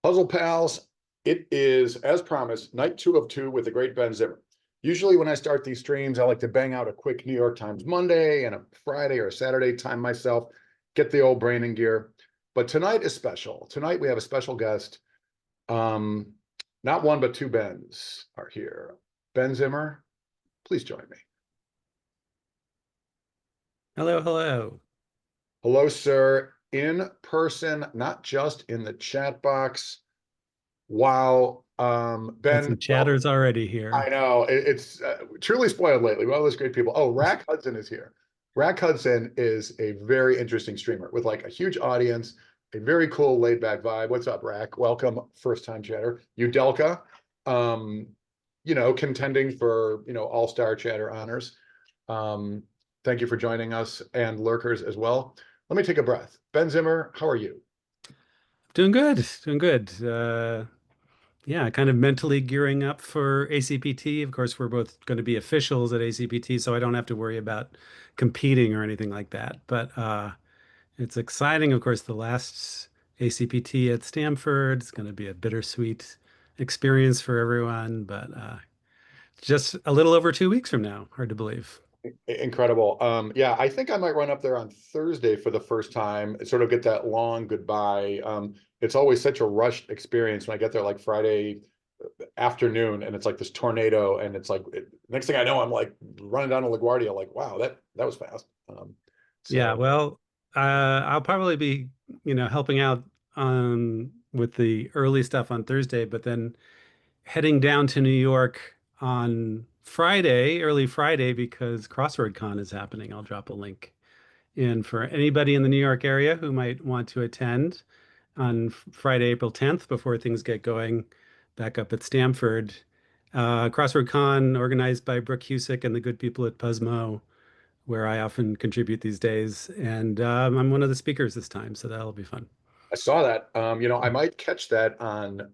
Puzzle Pals, it is, as promised, night two of two with the great Ben Zimmer. Usually when I start these streams, I like to bang out a quick New York Times Monday and a Friday or Saturday time myself, get the old brain in gear. But tonight is special. Tonight we have a special guest. Not one, but two Bens are here. Ben Zimmer, please join me. Hello, hello. Hello, sir. In person, not just in the chat box. Wow. Got Ben, some chatters already here. I know it's truly spoiled lately. All those great people. Oh, Rack Hudson is here. Rack Hudson is a very interesting streamer with like a huge audience, a very cool laid back vibe. What's up, Rack? Welcome, first time chatter. Udelka, um, contending for all-star chatter honors. Thank you for joining us, and lurkers as well. Let me take a breath. Ben Zimmer, how are you? Doing good, doing good. Yeah, kind of mentally gearing up for ACPT. Of course, we're both going to be officials at ACPT, so I don't have to worry about competing or anything like that. But it's exciting. Of course, the last ACPT at Stanford is going to be a bittersweet experience for everyone, but just a little over 2 weeks from now. Hard to believe. Incredible. Yeah, I think I might run up there on Thursday for the first time, sort of get that long goodbye. It's always such a rushed experience when I get there like Friday afternoon and it's like this tornado and it's like next thing I know I'm like running down to LaGuardia like wow that was fast. Yeah, So well, I'll probably be, helping out with the early stuff on Thursday, but then heading down to New York on Friday, early Friday, because Crossword Con is happening. I'll drop a link in for anybody in the New York area who might want to attend on Friday, April 10th, before things get going back up at Stanford. Crossword Con, organized by Brooke Husick and the good people at Puzzmo, where I often contribute these days. And I'm one of the speakers this time, so that'll be fun. I saw that. I might catch that on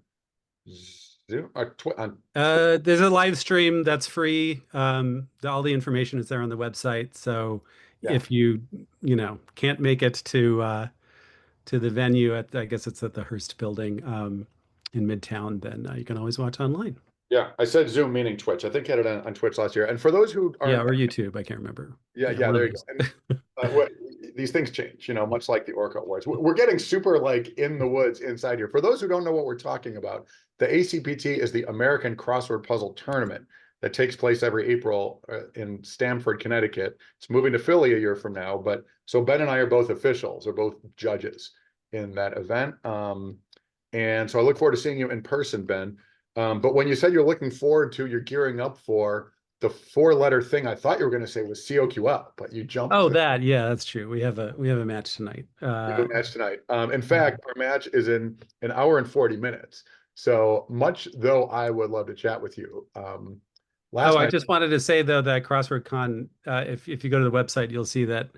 Zoom or on There's a live stream that's free. All the information is there on the website. So yeah. if you can't make it to the venue at, I guess it's at the Hearst Building in Midtown, then you can always watch online. Yeah, I said Zoom meaning Twitch. I think I had it on Twitch last year. And for those who Yeah, aren't, or YouTube. I can't remember. yeah, Yeah, yeah, one of there you go. those. And these things change, much like the Orca Awards. We're getting super like in the woods inside here. For those who don't know what we're talking about, the ACPT is the American Crossword Puzzle Tournament that takes place every April in Stamford, Connecticut. It's moving to Philly a year from now, but so Ben and I are both officials, or both judges in that event. And so I look forward to seeing you in person, Ben. But when you said you're looking forward to, you're gearing up for the four-letter thing, I thought you were going to say was COQL, but you jumped Oh, to yeah, that's true. We have a match tonight. the match tonight. In fact, our match is in an hour and 40 minutes. So much though I would love to chat with you. Oh, Last I night, just wanted to say though that Crossword Con, if you go to the website, you'll see that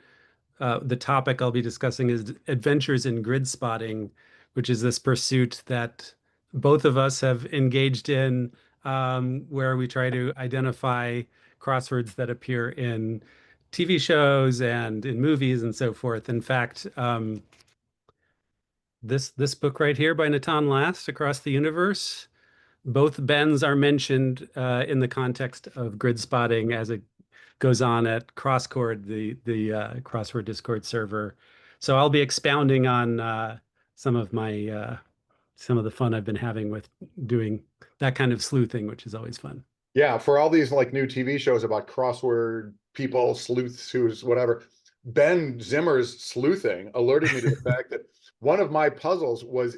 the topic I'll be discussing is adventures in grid spotting, which is this pursuit that both of us have engaged in, where we try to identify crosswords that appear in TV shows and in movies and so forth. In fact, this book right here by Natan Last, Across the Universe, both Bens are mentioned in the context of grid spotting as it goes on at Crosscord, the crossword Discord server. So I'll be expounding on some of my some of the fun I've been having with doing that kind of sleuthing, which is always fun. yeah, for all these like new TV shows about crossword people, sleuths, who's whatever, Ben Zimmer's sleuthing alerted me to the fact that one of my puzzles was,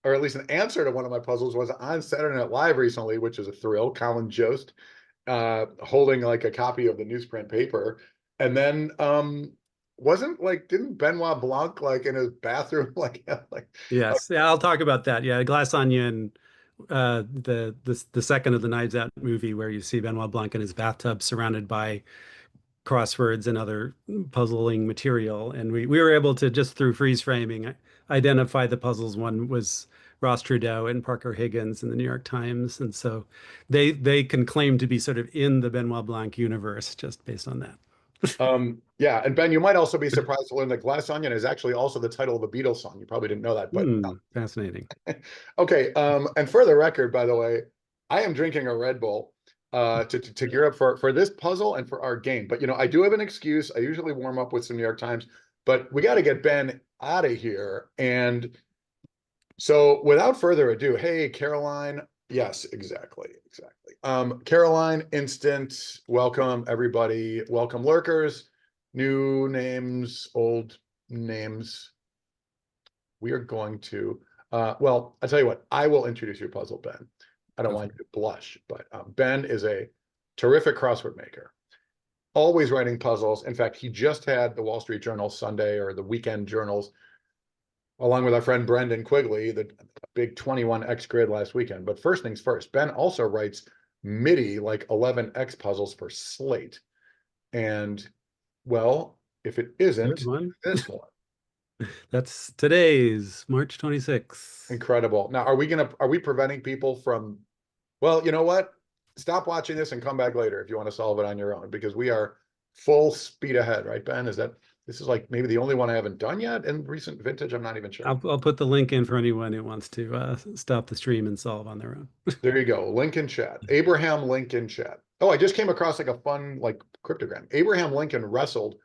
or at least an answer to one of my puzzles was on Saturday Night Live recently, which is a thrill. Colin Jost holding like a copy of the newsprint paper. And then wasn't like, didn't Benoit Blanc like in his bathroom like Yes, yeah, I'll talk about that. Yeah, Glass Onion, the second of the Knives Out movie, where you see Benoit Blanc in his bathtub surrounded by crosswords and other puzzling material. And we were able to, just through freeze framing, identify the puzzles. One was Ross Trudeau and Parker Higgins in the New York Times. And so they can claim to be sort of in the Benoit Blanc universe just based on that. Yeah, and Ben, you might also be surprised to learn that Glass Onion is actually also the title of a Beatles song. You probably didn't know that, but Fascinating. okay. And for the record, by the way, I am drinking a Red Bull to gear up for this puzzle and for our game. But I do have an excuse. I usually warm up with some New York Times, but we got to get Ben out of here. And so without further ado, hey, Caroline. Yes, exactly, exactly. Caroline, instant welcome, everybody. Welcome, lurkers, new names, old names. We are going to, well, I'll tell you what, I will introduce your puzzle, Ben. I don't want you to blush, but Ben is a terrific crossword maker, always writing puzzles. In fact, he just had the Wall Street Journal Sunday or the weekend journals along with our friend Brendan Quigley, the big 21X grid last weekend. But first things first, Ben also writes MIDI like 11X puzzles for Slate. And well, if it Good isn't one. this one, That's today's March 26th. incredible. Now, are we preventing people from, well, you know what? Stop watching this and come back later if you want to solve it on your own, because we are full speed ahead, right, Ben? This is like maybe the only one I haven't done yet in recent vintage? I'm not even sure. I'll put the link in for anyone who wants to stop the stream and solve on their own. There you go. Link in chat. Abraham Lincoln chat. Oh, I just came across like a fun like cryptogram. Abraham Lincoln wrestled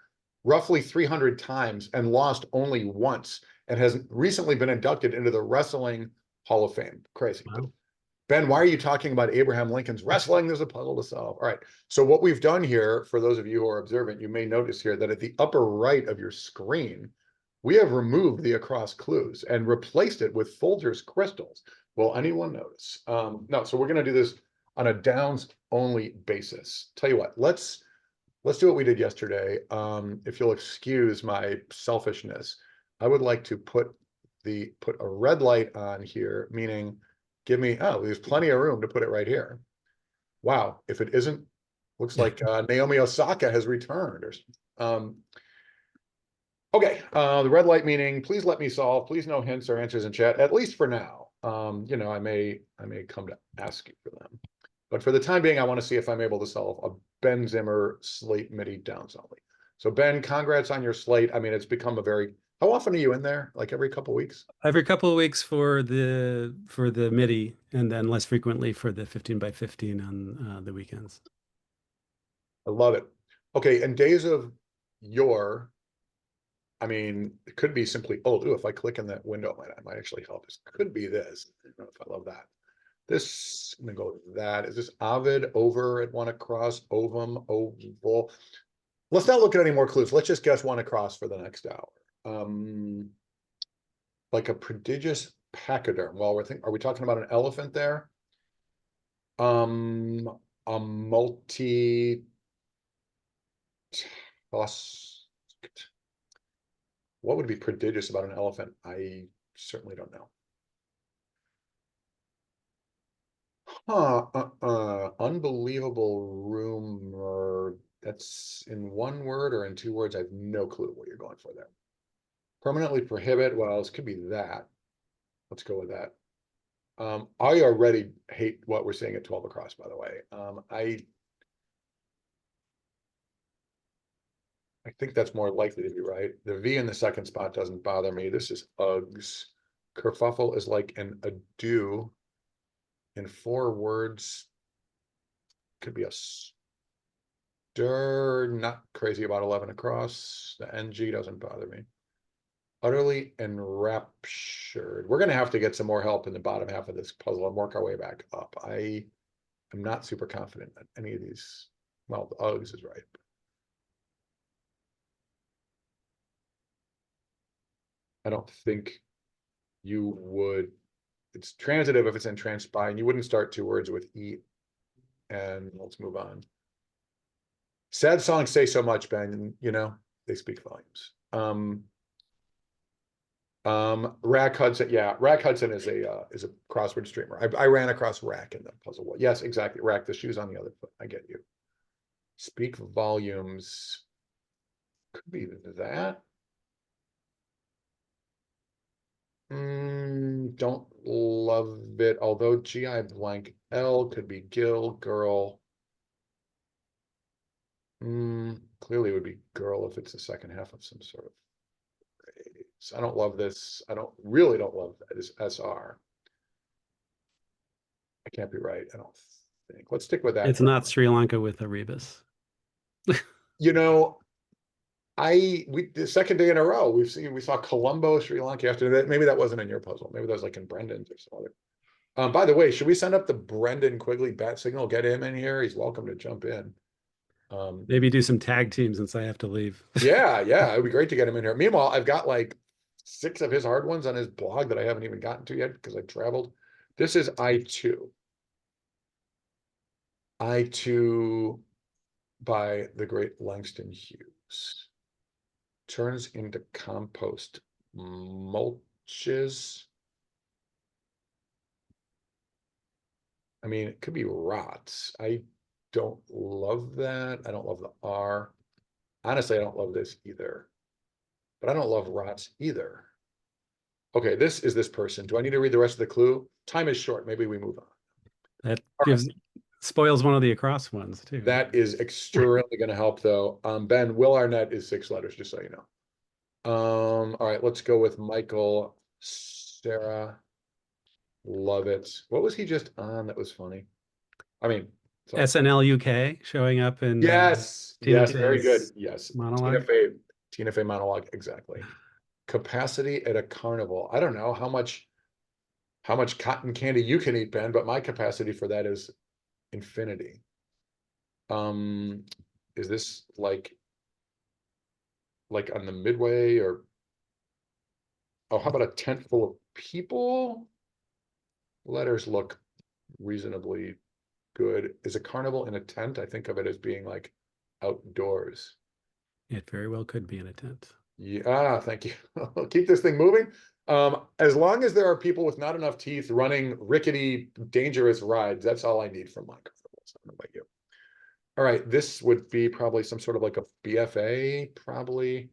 roughly 300 times and lost only once and has recently been inducted into the Wrestling Hall of Fame. Crazy. Wow. Ben, why are you talking about Abraham Lincoln's wrestling? There's a puzzle to solve. All right. So what we've done here, for those of you who are observant, you may notice here that at the upper right of your screen, we have removed the across clues and replaced it with Folger's crystals. Will anyone notice? No, so we're going to do this on a downs only basis. Tell you what, let's do what we did yesterday. If you'll excuse my selfishness, I would like to put a red light on here, meaning give me, oh, there's plenty of room to put it right here. Wow, if it isn't, looks like Naomi Osaka has returned. Okay, the red light meaning, please let me solve, please no hints or answers in chat, at least for now. I may come to ask you for them. But for the time being, I want to see if I'm able to solve a Ben Zimmer Slate MIDI downs only. So Ben, congrats on your slate. I mean, it's become how often are you in there? Like every couple of weeks? Every couple of weeks for the MIDI, and then less frequently for the 15 by 15 on the weekends. I love it. Okay, and days of yore, I mean, it could be simply, if I click in that window, it might actually help. This could be this. I don't know if I love that. This, I'm gonna go with that. Is this Ovid, over at one across, ovum, oval? Let's not look at any more clues. Let's just guess one across for the next hour. Like a prodigious pachyderm. Well, are we talking about an elephant there? A multi what would be prodigious about an elephant? I certainly don't know. Unbelievable rumor. That's in one word or in two words? I have no clue what you're going for there. Permanently prohibit. Well, this could be that. Let's go with that. I already hate what we're seeing at 12 across, by the way. I think that's more likely to be right. The V in the second spot doesn't bother me. This is Uggs. Kerfuffle is like an adieu in 4 words. Could be a stir. Not crazy about 11 across. The NG doesn't bother me. Utterly enraptured. We're going to have to get some more help in the bottom half of this puzzle and work our way back up. I am not super confident that any of these, well, the Uggs is right. I don't think you would, it's transitive if it's in transpine. And you wouldn't start 2 words with E. And let's move on. Sad songs say so much, Ben, they speak volumes. Rack Hudson, yeah, Rack Hudson is a crossword streamer. I ran across Rack in the puzzle. Yes, exactly. Rack, the shoes on the other foot. I get you. Speak volumes could be that. Don't love it. Although GI blank L could be Gil, girl. Clearly it would be girl if it's the second half of some sort of phrase. I don't love this. I really don't love this SR. I can't be right. I don't think. Let's stick with that. It's not Sri Lanka with a rebus. You know, the second day in a row we saw Colombo, Sri Lanka after that. Maybe that wasn't in your puzzle. Maybe that was like in Brendan's or some other. By the way, should we send up the Brendan Quigley bat signal? Get him in here. He's welcome to jump in. Maybe do some tag teams since I have to leave. Yeah, it'd be great to get him in here. Meanwhile, I've got like 6 of his hard ones on his blog that I haven't even gotten to yet because I traveled. This is I2. I2 by the great Langston Hughes. Turns into compost, mulches. I mean, it could be rots. I don't love that. I don't love the R. Honestly, I don't love this either. But I don't love rots either. Okay, this is this person. Do I need to read the rest of the clue? Time is short. Maybe we move on. That All gives right. spoils one of the across ones too. That is extremely going to help, though. Ben, Will Arnett is 6 letters, just so you know. All right, let's go with Michael Sarah. Love it. What was he just on that was funny? I mean, sorry. SNL UK showing up in Yes, Tina yes, very good. Fey's Yes. monologue. Tina Fey monologue, exactly. Capacity at a carnival. I don't know how much cotton candy you can eat, Ben, but my capacity for that is infinity. Is this like on the midway or oh, how about a tent full of people? Letters look reasonably good. Is a carnival in a tent? I think of it as being like outdoors. It very well could be in a tent. Yeah, thank you. Keep this thing moving. As long as there are people with not enough teeth running rickety, dangerous rides, that's all I need from my carnivals. I don't know about you. All right, this would be probably some sort of like a BFA, probably.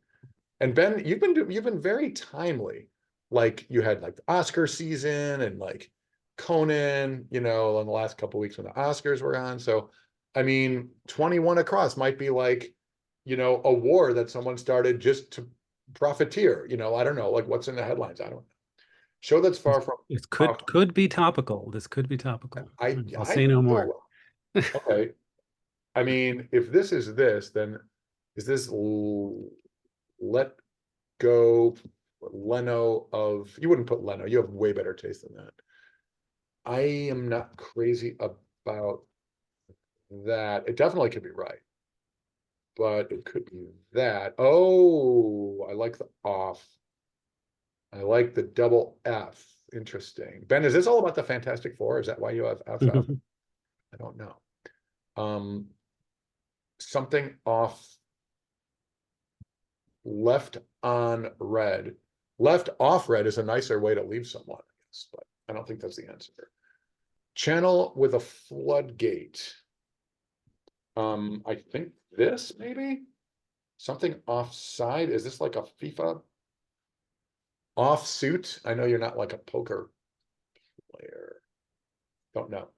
And Ben, you've been very timely. Like you had like the Oscar season and like Conan, in the last couple of weeks when the Oscars were on. So, I mean, 21 across might be like, a war that someone started just to profiteer. I don't know, like what's in the headlines. I don't know. Show that's far from It off. could be topical. This could be topical. I'll I say no don't more. know. Okay. I mean, if this is this, then is this let go Leno of, you wouldn't put Leno, you have way better taste than that. I am not crazy about that. It definitely could be right, but it could be that. Oh, I like the off. I like the double F. Interesting. Ben, is this all about the Fantastic Four? Is that why you have FF? I don't know. Something off, left on red. Left off red is a nicer way to leave someone, I guess, but I don't think that's the answer. Channel with a floodgate. I think this maybe something offside. Is this like a FIFA offsuit? I know you're not like a poker player. Don't know.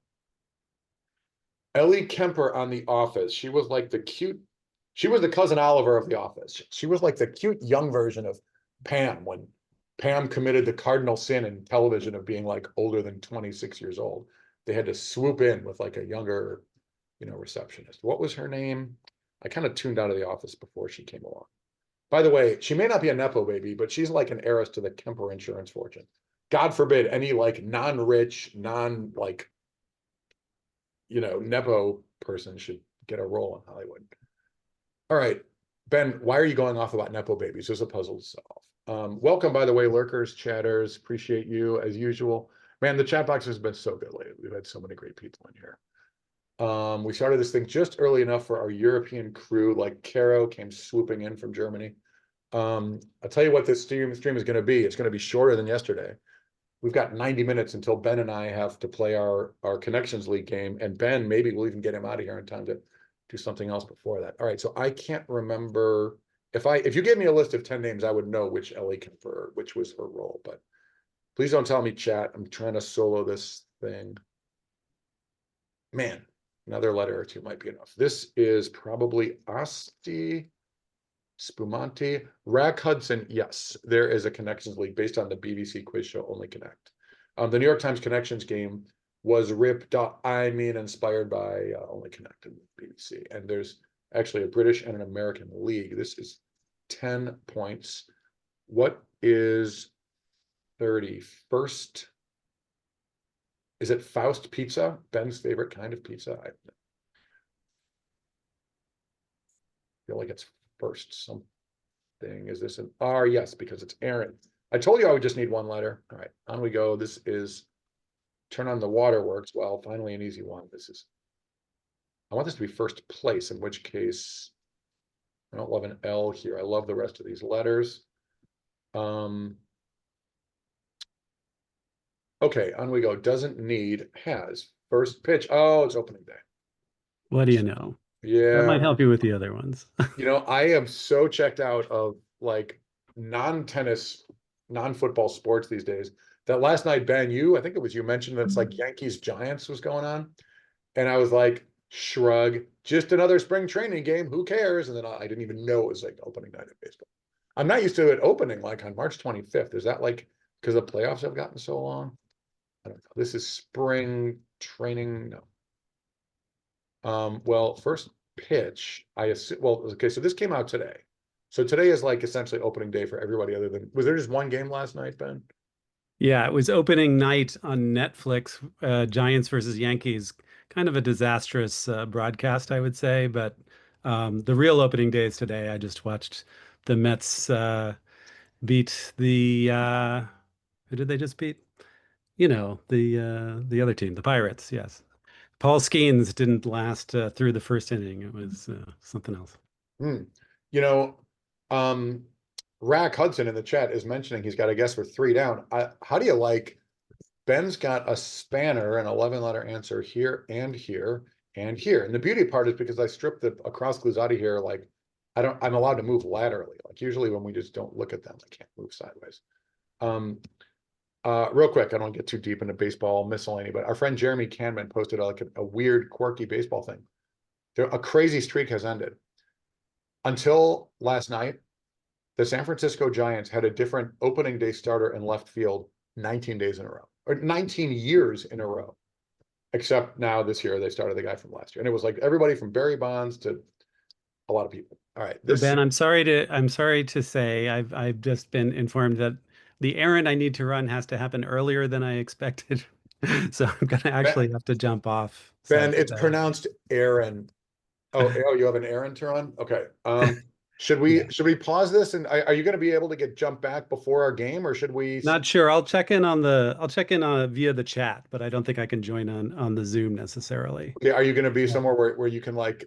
Ellie Kemper on The Office. She was like she was the cousin Oliver of The Office. She was like the cute young version of Pam when Pam committed the cardinal sin in television of being like older than 26 years old. They had to swoop in with like a younger, receptionist. What was her name? I kind of tuned out of The Office before she came along. By the way, she may not be a Nepo baby, but she's like an heiress to the Kemper insurance fortune. God forbid any like non-rich, like, Nepo person should get a role in Hollywood. All right, Ben, why are you going off about Nepo babies? There's a puzzle to solve. Welcome, by the way, lurkers, chatters. Appreciate you as usual. Man, the chat box has been so good lately. We've had so many great people in here. We started this thing just early enough for our European crew, like Caro came swooping in from Germany. I'll tell you what this stream is going to be. It's going to be shorter than yesterday. We've got 90 minutes until Ben and I have to play our Connections League game. And Ben, maybe we'll even get him out of here in time to do something else before that. All right, so I can't remember. If you gave me a list of 10 names, I would know which Ellie Kemper, which was her role. But please don't tell me, chat. I'm trying to solo this thing. Man, Another letter or two might be enough. This is probably Asti, Spumante, Rack Hudson. Yes, there is a Connections League based on the BBC quiz show Only Connect. The New York Times Connections game was inspired by Only Connect and BBC. And there's actually a British and an American league. This is 10 points. What is 31st? Is it Faust pizza? Ben's favorite kind of pizza? I feel like it's first something. Is this an R? Yes, because it's Aaron. I told you I would just need one letter. All right, on we go. This is turn on the waterworks. Well, finally an easy one. I want this to be first place, in which case I don't love an L here. I love the rest of these letters. Okay, on we go. Doesn't need, has. First pitch. Oh, it's opening day. What do you know? Yeah. That might help you with the other ones. I am so checked out of like non-tennis, non-football sports these days that last night, Ben, I think it was you mentioned that it's like Yankees Giants was going on. And I was like, shrug, just another spring training game. Who cares? And then I didn't even know it was like opening night of baseball. I'm not used to it opening like on March 25th. Is that like because the playoffs have gotten so long? I don't know. This is spring training. No. Well, first pitch, I assume, well, okay, so this came out today. So today is like essentially opening day for everybody other than, was there just one game last night, Ben? Yeah, it was opening night on Netflix, Giants versus Yankees. Kind of a disastrous broadcast, I would say, but the real opening day is today. I just watched the Mets beat who did they just beat? The other team, the Pirates, yes. Paul Skeens didn't last through the first inning. It was something else. Hmm. You know, Rack Hudson in the chat is mentioning he's got a guess for 3 down. How do you like Ben's got a spanner, an 11-letter answer here and here and here. And the beauty part is because I stripped the across clues out of here, like I'm allowed to move laterally. Like usually when we just don't look at them, I can't move sideways. Real quick, I don't get too deep into baseball miscellany, but our friend Jeremy Canman posted like a weird, quirky baseball thing. A crazy streak has ended. Until last night, the San Francisco Giants had a different opening day starter in left field 19 days in a row, or 19 years in a row. Except now this year, they started the guy from last year. And it was like everybody from Barry Bonds to a lot of people. All right. So Ben, I'm sorry to say I've just been informed that the errand I need to run has to happen earlier than I expected. So I'm gonna actually have to jump off. Ben, it's pronounced Aaron. Oh, you have an errand to run? Okay. Should we pause this and are you going to be able to get jump back before our game, or should we? Not sure. I'll check in via the chat, but I don't think I can join on the Zoom necessarily. Okay, are you going to be somewhere where you can like?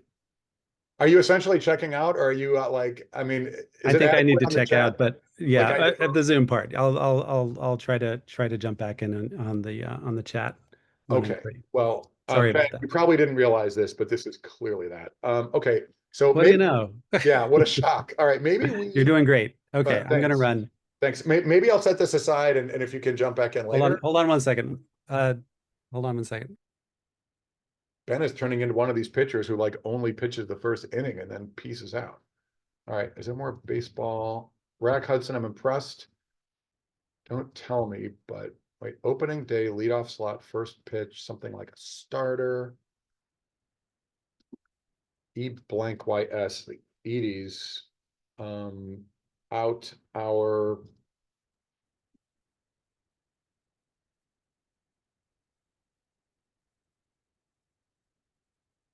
Are you essentially checking out, or are you like? I mean, I think I need to check out, but yeah, like at the Zoom part, I'll try to jump back in on the chat. Okay. Well, sorry Ben, about that. you probably didn't realize this, but this is clearly that. Okay. So what do you know? Yeah, what a shock. All right, maybe You're doing great. Okay, I'm gonna run. Thanks. Maybe I'll set this aside and if you can jump back in later. Hold on 1 second. Hold on 1 second. Ben is turning into one of these pitchers who like only pitches the first inning and then pieces out. All right, is there more baseball? Rack Hudson, I'm impressed. Don't tell me, but wait, opening day, leadoff slot, first pitch, something like a starter. E blank YS, the Edie's out our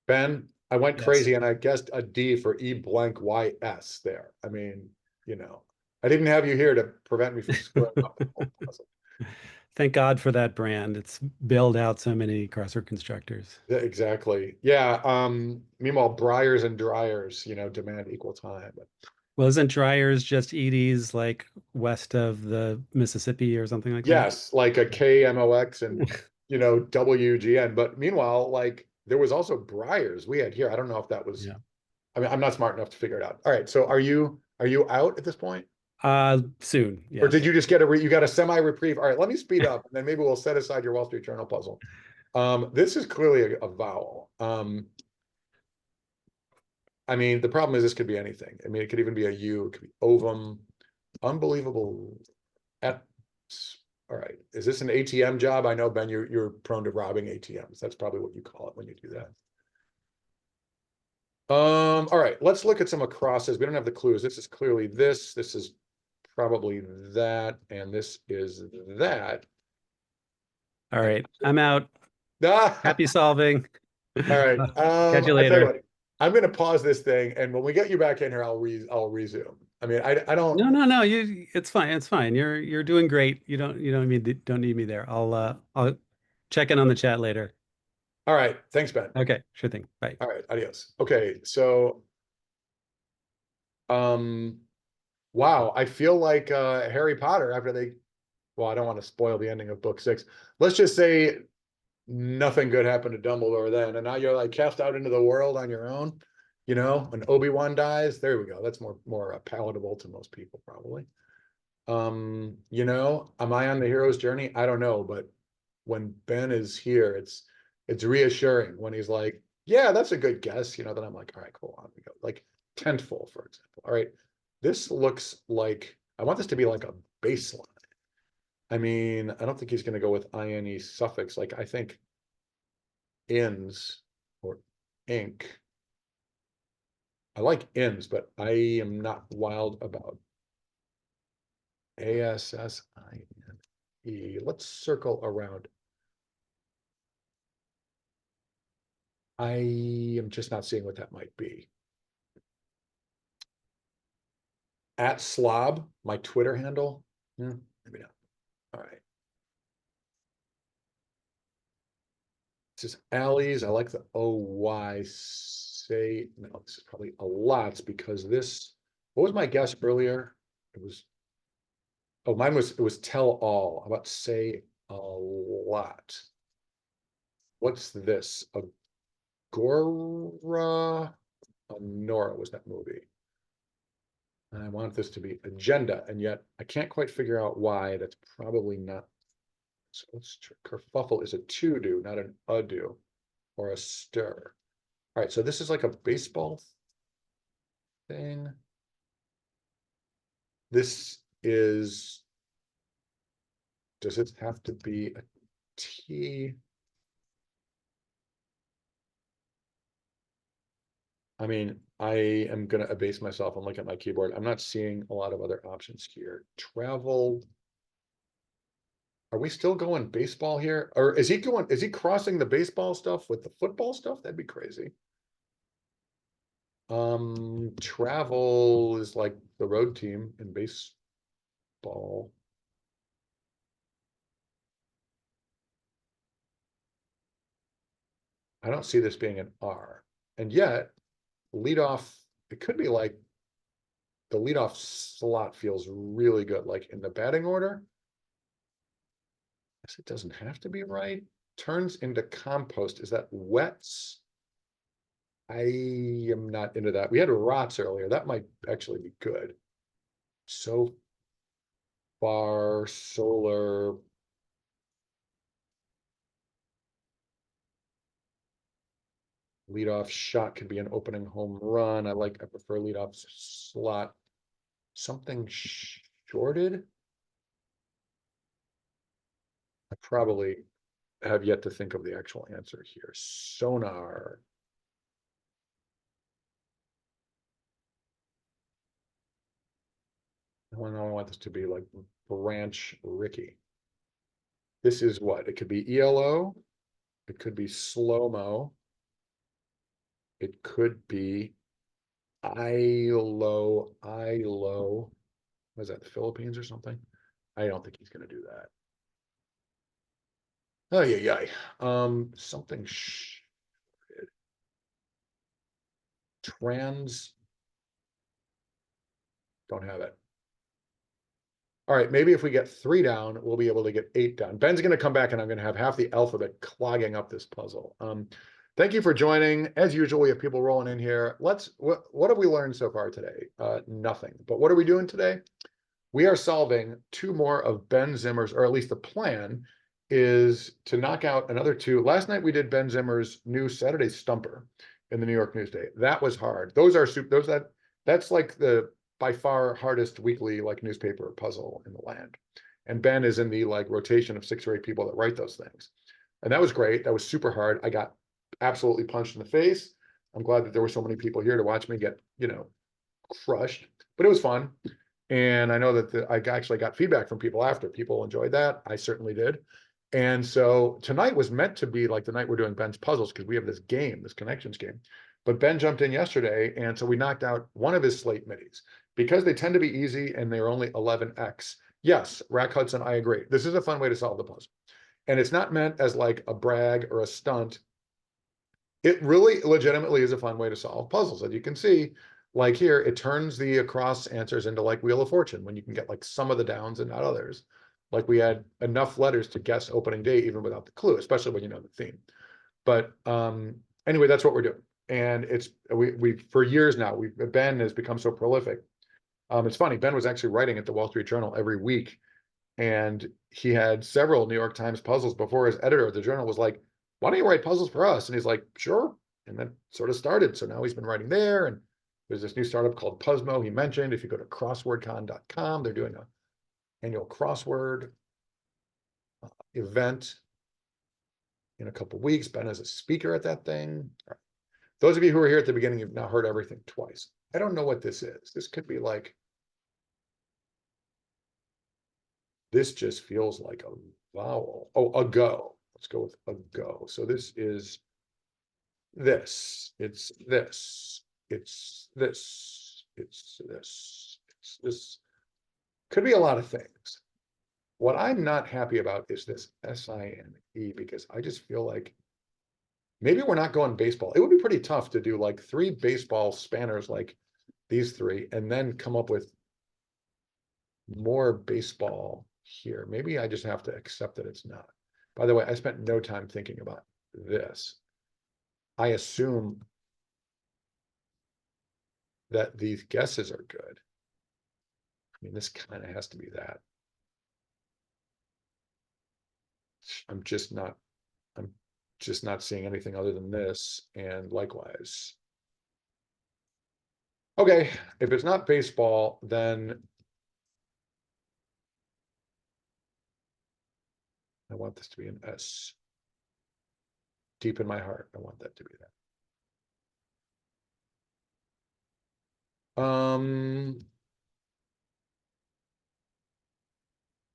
Ben, I went crazy and I guessed a D for E blank YS there. I mean, I didn't have you here to prevent me from screwing up the whole puzzle. Thank God for that brand. It's bailed out so many crossword constructors. Yeah, exactly. Yeah. Meanwhile, Briars and Dryers, demand equal time. Well, isn't Dryers just Edie's like west of the Mississippi or something like that? Yes, like a KMOX and WGN. But meanwhile, like there was also Briars we had here. I don't know if that was. Yeah. I mean, I'm not smart enough to figure it out. All right. So are you out at this point? Soon. Yes. Or did you just get you got a semi reprieve? All right, let me speed up and then maybe we'll set aside your Wall Street Journal puzzle. This is clearly a vowel. I mean, the problem is this could be anything. I mean, it could even be a U, it could be ovum. Unbelievable. At, all right. Is this an ATM job? I know, Ben, you're prone to robbing ATMs. That's probably what you call it when you do that. All right, let's look at some acrosses. We don't have the clues. This is clearly this is probably that, and this is that. All right, I'm out. Ah, Happy solving. all right. Catch you I tell you later. what, I'm gonna pause this thing, and when we get you back in here, I'll resume. I mean, I don't. No, no, no. It's fine. It's fine. You're doing great. You don't need me there. I'll check in on the chat later. All right, thanks, Ben. Okay, sure thing. Bye. All right, adios. Okay, so wow, I feel like Harry Potter after they, well, I don't want to spoil the ending of book 6. Let's just say nothing good happened to Dumbledore then, and now you're like cast out into the world on your own. You know, when Obi-Wan dies, there we go. That's more palatable to most people, probably. You know, am I on the hero's journey? I don't know, but when Ben is here, it's reassuring when he's like, yeah, that's a good guess. You know, then I'm like, all right, cool, on we go. Like Tentful, for example. All right, this looks like, I want this to be like a baseline. I mean, I don't think he's going to go with ine suffix. Like, I think ins or ink. I like ins, but I am not wild about ASSINE. Let's circle around. I am just not seeing what that might be. At Slob, my Twitter handle. Maybe not. All right. This is Allie's. I like the OY. Say, no, this is probably a lot because this, what was my guess earlier? It was, oh, mine was, it was tell all. How about say a lot? What's this? Agora? Nora was that movie. And I want this to be agenda, and yet I can't quite figure out why. That's probably not. So let's try. Kerfuffle is a to do, not an do or a stir. All right, so this is like a baseball thing. This is, does it have to be a T? I mean, I am gonna abase myself and look at my keyboard. I'm not seeing a lot of other options here. Travel. Are we still going baseball here? Or is he crossing the baseball stuff with the football stuff? That'd be crazy. Travel is like the road team in baseball. I don't see this being an R. And yet, leadoff, it could be like the leadoff slot feels really good. Like in the batting order, I guess it doesn't have to be right. Turns into compost. Is that wets? I am not into that. We had rots earlier. That might actually be good. So far, solar. Leadoff shot could be an opening home run. I prefer leadoff slot. Something shorted. I probably have yet to think of the actual answer here. Sonar. I want this to be like Branch Rickey. This is what? It could be ELO. It could be slow-mo. It could be ILO. Was that the Philippines or something? I don't think he's going to do that. Oh yeah. Something trans. Don't have it. All right, maybe if we get 3 down, we'll be able to get 8 down. Ben's going to come back and I'm going to have half the alphabet clogging up this puzzle. Thank you for joining. As usual, we have people rolling in here. What have we learned so far today? Nothing. But what are we doing today? We are solving 2 more of Ben Zimmer's, or at least the plan is to knock out another two. Last night we did Ben Zimmer's new Saturday Stumper in the New York Newsday. That was hard. Those are those that's like the by far hardest weekly like newspaper puzzle in the land. And Ben is in the like rotation of 6 or 8 people that write those things. And that was great. That was super hard. I got absolutely punched in the face. I'm glad that there were so many people here to watch me get, crushed, but it was fun. And I know that I actually got feedback from people after. People enjoyed that. I certainly did. And so tonight was meant to be like the night we're doing Ben's puzzles because we have this game, this connections game. But Ben jumped in yesterday, and so we knocked out one of his slate middies because they tend to be easy and they're only 11x. Yes, Rack Hudson, I agree. This is a fun way to solve the puzzle. And it's not meant as like a brag or a stunt. It really legitimately is a fun way to solve puzzles. As you can see, like here, it turns the across answers into like Wheel of Fortune when you can get like some of the downs and not others. Like we had enough letters to guess opening day even without the clue, especially when you know the theme. But anyway, that's what we're doing. And it's we for years now, Ben has become so prolific. It's funny, Ben was actually writing at the Wall Street Journal every week, and he had several New York Times puzzles before his editor of the journal was like, why don't you write puzzles for us? And he's like, sure. And then sort of started. So now he's been writing there. And there's this new startup called Puzzmo he mentioned. If you go to crosswordcon.com, they're doing an annual crossword event in a couple of weeks. Ben is a speaker at that thing. Those of you who are here at the beginning, you've now heard everything twice. I don't know what this is. This could be like, this just feels like a vowel. Oh, a go. Let's go with a go. So this is this. It's this. It's this. It's this. It's this. Could be a lot of things. What I'm not happy about is this SINE because I just feel like maybe we're not going baseball. It would be pretty tough to do like 3 baseball spanners like these 3 and then come up with more baseball here. Maybe I just have to accept that it's not. By the way, I spent no time thinking about this. I assume that these guesses are good. I mean, this kind of has to be that. I'm just not seeing anything other than this, and likewise. Okay, if it's not baseball, then I want this to be an S. Deep in my heart, I want that to be that.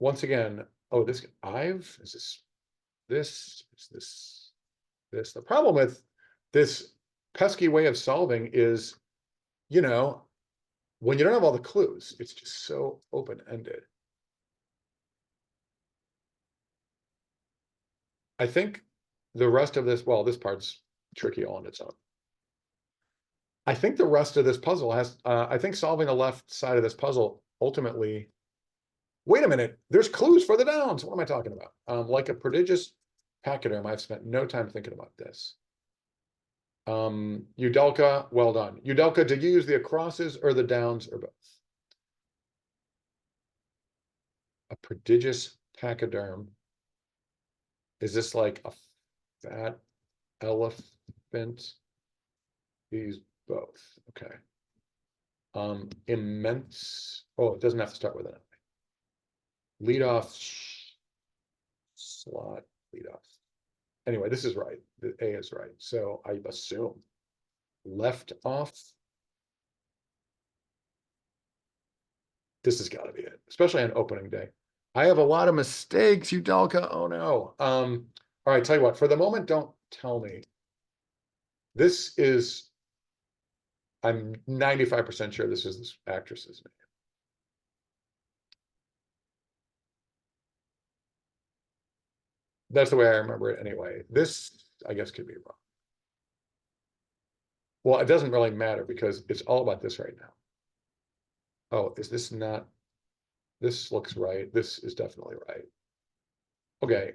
Once again, oh, this is this. The problem with this pesky way of solving is, when you don't have all the clues, it's just so open-ended. I think the rest of this, well, this part's tricky all on its own. I think the rest of this puzzle has, I think solving the left side of this puzzle ultimately, wait a minute, there's clues for the downs. What am I talking about? Like a prodigious pachyderm, I've spent no time thinking about this. Udelka, well done. Udelka, did you use the acrosses or the downs or both? A prodigious pachyderm. Is this like a fat elephant? These both, okay. Immense, oh, it doesn't have to start with an I. Lead off, slot, lead off. Anyway, this is right, the A is right, so I assume. Left off. This has got to be it, especially on opening day. I have a lot of mistakes, Udelka, oh no. All right, tell you what, for the moment, don't tell me. This is, I'm 95% sure this is this actress's name. That's the way I remember it anyway. This, I guess, could be wrong. Well, it doesn't really matter because it's all about this right now. Oh, is this not? This looks right. This is definitely right. Okay.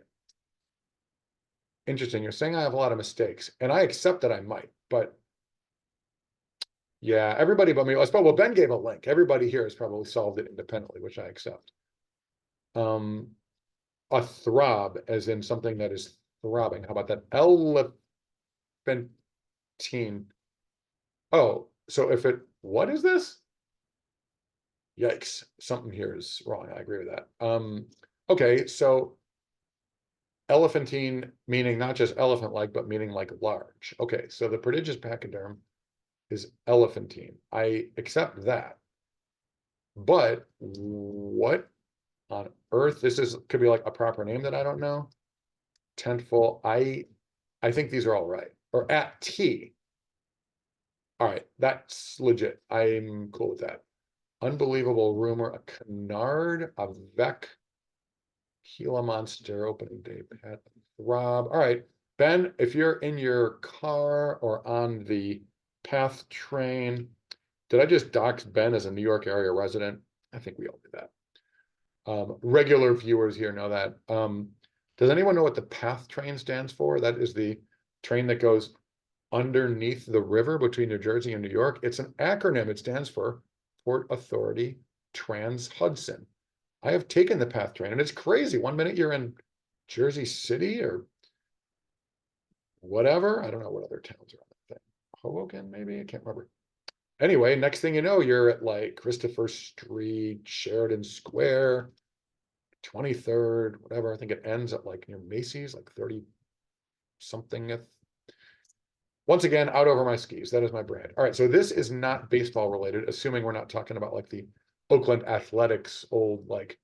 Interesting. You're saying I have a lot of mistakes, and I accept that I might, but yeah, everybody but me. Well, Ben gave a link. Everybody here has probably solved it independently, which I accept. a throb, as in something that is throbbing. How about that? Elephantine. Oh, so if it, what is this? Yikes, something here is wrong. I agree with that. Okay, so elephantine meaning not just elephant-like, but meaning like large. Okay, so the prodigious pachyderm is elephantine. I accept that. But what on earth? This is could be like a proper name that I don't know. Tentful. I think these are all right. Or at T. All right, that's legit. I'm cool with that. Unbelievable rumor, a canard, a Vec, Gila monster, opening day, pet, Rob. All right, Ben, if you're in your car or on the PATH train, did I just dox Ben as a New York area resident? I think we all do that. Regular viewers here know that. Does anyone know what the PATH train stands for? That is the train that goes underneath the river between New Jersey and New York. It's an acronym. It stands for Port Authority Trans Hudson. I have taken the PATH train and it's crazy. One minute you're in Jersey City or whatever. I don't know what other towns are on that thing. Hoboken, maybe? I can't remember. Anyway, next thing you know, you're at like Christopher Street, Sheridan Square, 23rd, whatever. I think it ends at like near Macy's, like 30 something. Once again, out over my skis. That is my brand. All right, so this is not baseball related, assuming we're not talking about like the Oakland Athletics old like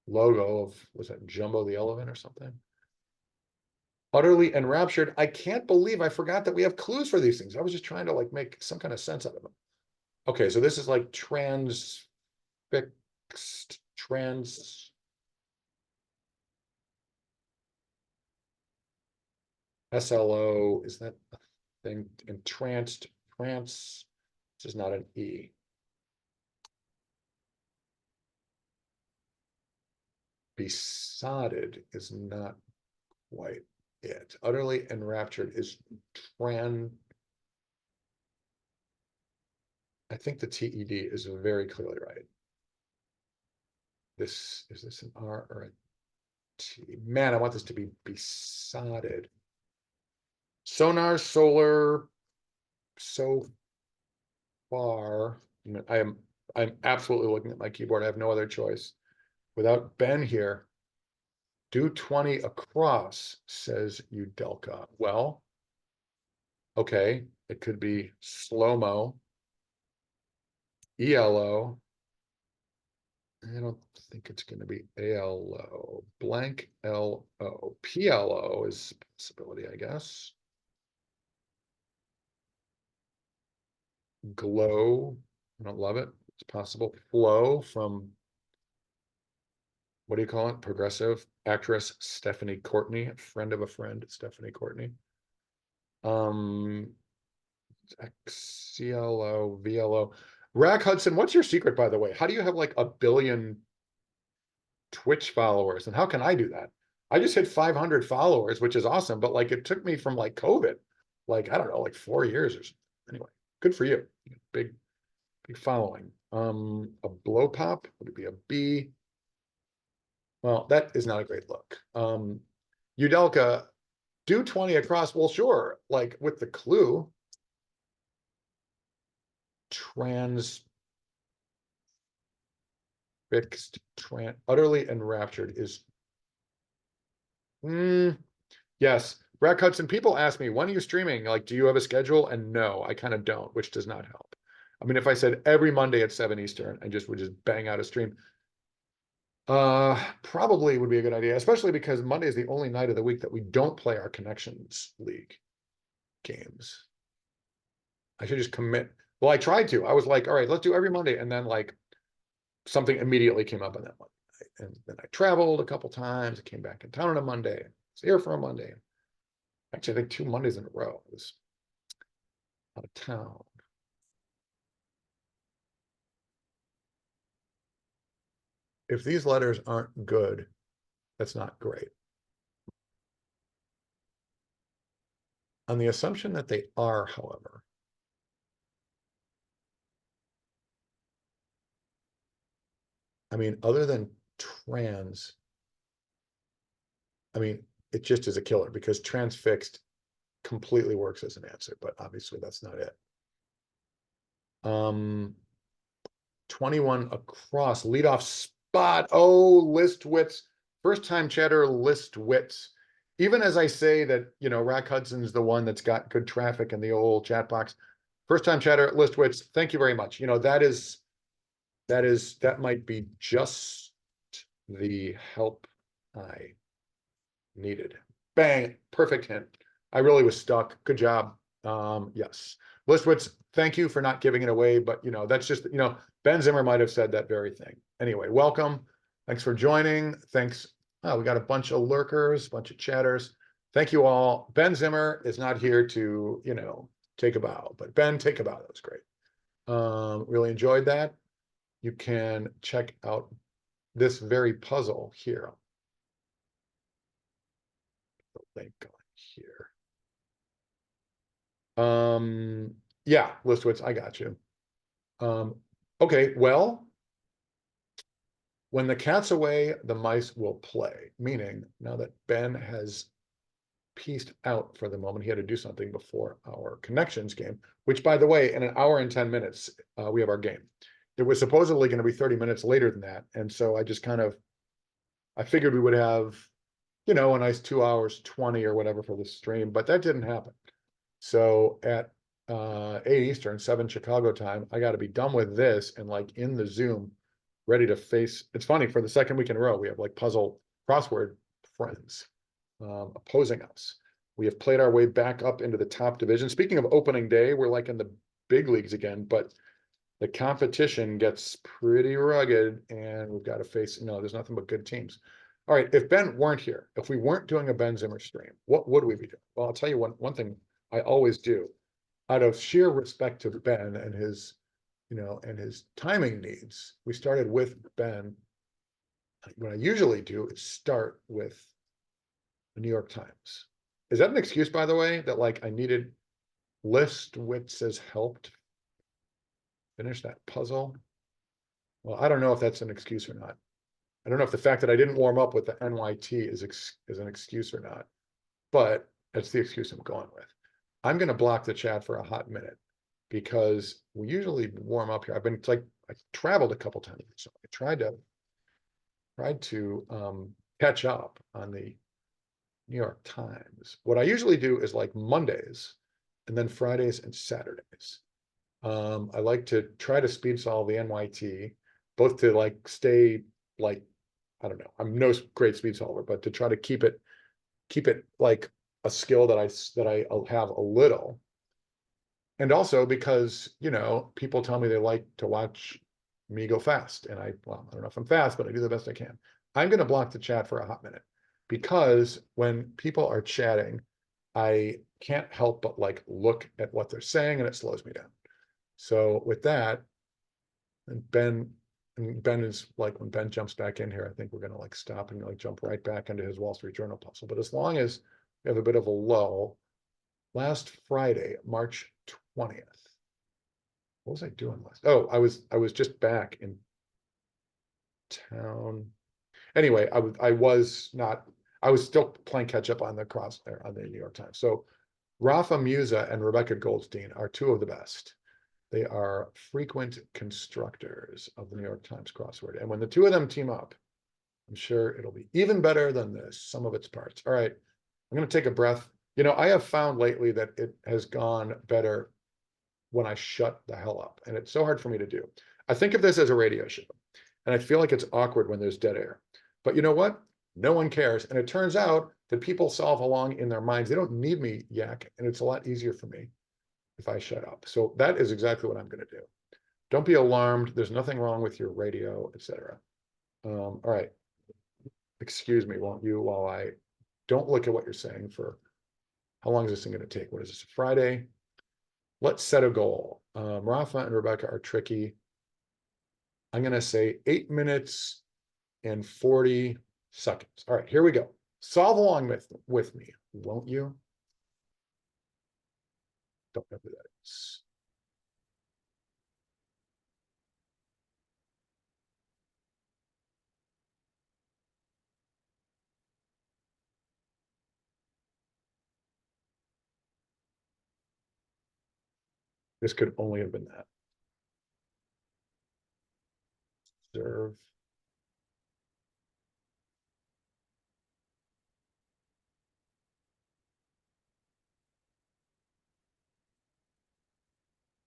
logo of, was that Jumbo the Elephant or something? Utterly enraptured. I can't believe I forgot that we have clues for these things. I was just trying to like make some kind of sense out of them. Okay, so this is like transfixed, trans. SLO, is that a thing? Entranced, trance, this is not an E. Besotted is not quite it. Utterly enraptured is tran. I think the TED is very clearly right. This, is this an R or a T? Man, I want this to be besotted. Sonar, solar, so far. I'm absolutely looking at my keyboard. I have no other choice. Without Ben here, do 20 across, says Udelka. Well, okay, it could be slow-mo, ELO. I don't think it's going to be ALO. Blank LO. PLO is a possibility, I guess. Glow. I don't love it. It's possible. Flow from, what do you call it? Progressive actress Stephanie Courtney, friend of a friend, Stephanie Courtney. XCLO, VLO. Rack Hudson, what's your secret, by the way? How do you have like 1 billion Twitch followers? And how can I do that? I just hit 500 followers, which is awesome. But like, it took me from like COVID, like, I don't know, like 4 years or something. Anyway, good for you. Big, big following. A blow pop, would it be a B? Well, that is not a great look. Udelka, do 20 across. Well, sure. Like with the clue, transfixed, utterly enraptured is, yes. Rack Hudson, people ask me, when are you streaming? Like, do you have a schedule? And no, I kind of don't, which does not help. I mean, if I said every Monday at 7 Eastern, I just would just bang out a stream. Probably would be a good idea, especially because Monday is the only night of the week that we don't play our Connections League games. I should just commit. Well, I tried to. I was like, all right, let's do every Monday. And then like something immediately came up on that Monday. And then I traveled a couple times. I came back in town on a Monday. I was here for a Monday. Actually, I think 2 Mondays in a row. I was out of town. If these letters aren't good, that's not great. On the assumption that they are, however, I mean, other than trans, I mean, it just is a killer because transfixed completely works as an answer, but obviously that's not it. 21 across, leadoff spot. Oh, Listwitz, first time chatter Listwitz. Even as I say that, you know, Rack Hudson's the one that's got good traffic in the old chat box. First time chatter Listwitz, thank you very much. You know, that might be just the help I needed. Bang, perfect hint. I really was stuck. Good job. Yes. Listwitz, thank you for not giving it away, but you know, that's just, you know, Ben Zimmer might have said that very thing. Anyway, welcome. Thanks for joining. Thanks. Oh, we got a bunch of lurkers, a bunch of chatters. Thank you all. Ben Zimmer is not here to, you know, take a bow, but Ben, take a bow. That was great. Really enjoyed that. You can check out this very puzzle here. The link on here. Yeah, Listwitz, I got you. Okay, well, when the cat's away, the mice will play, meaning now that Ben has pieced out for the moment, he had to do something before our connections game, which by the way, in an hour and 10 minutes, we have our game. It was supposedly going to be 30 minutes later than that. And so I just kind of, I figured we would have, you know, a nice 2 hours, 20 or whatever for the stream, but that didn't happen. So at 8 Eastern, 7 Chicago time, I got to be done with this and like in the Zoom, ready to face. It's funny, for the second week in a row, we have like puzzle crossword friends opposing us. We have played our way back up into the top division. Speaking of opening day, we're like in the big leagues again, but the competition gets pretty rugged and we've got to face, you know, there's nothing but good teams. All right, if Ben weren't here, if we weren't doing a Ben Zimmer stream, what would we be doing? Well, I'll tell you one thing I always do, out of sheer respect to Ben and his, you know, and his timing needs. We started with Ben. What I usually do is start with the New York Times. Is that an excuse, by the way, that like I needed Listwitz's help to finish that puzzle? Well, I don't know if that's an excuse or not. I don't know if the fact that I didn't warm up with the NYT is an excuse or not, but that's the excuse I'm going with. I'm going to block the chat for a hot minute because we usually warm up here. I've been like, I traveled a couple times, so I tried to catch up on the New York Times. What I usually do is like Mondays and then Fridays and Saturdays. I like to try to speed solve the NYT, both to like stay like, I don't know, I'm no great speed solver, but to try to keep it like a skill that I have a little. And also because, you know, people tell me they like to watch me go fast. And well, I don't know if I'm fast, but I do the best I can. I'm going to block the chat for a hot minute because when people are chatting, I can't help but like look at what they're saying and it slows me down. So with that, and Ben is like, when Ben jumps back in here, I think we're going to like stop and like jump right back into his Wall Street Journal puzzle. But as long as we have a bit of a lull, last Friday, March 20th. What was I doing last? Oh, I was just back in town. Anyway, I was not, I was still playing catch up on the cross there on the New York Times. So Rafa Musa and Rebecca Goldstein are two of the best. They are frequent constructors of the New York Times crossword. And when the two of them team up, I'm sure it'll be even better than the sum of its parts. All right, I'm going to take a breath. You know, I have found lately that it has gone better when I shut the hell up. And it's so hard for me to do. I think of this as a radio show, and I feel like it's awkward when there's dead air. But you know what? No one cares. And it turns out that people solve along in their minds. They don't need me yak, and it's a lot easier for me if I shut up. So that is exactly what I'm going to do. Don't be alarmed. There's nothing wrong with your radio, etc. All right. Excuse me, won't you, while I don't look at what you're saying for how long is this thing going to take? What is this, Friday? Let's set a goal. Rafa and Rebecca are tricky. I'm going to say 8 minutes and 40 seconds. All right, here we go. Solve along with me, won't you? Don't know who that is. This could only have been that. Serve.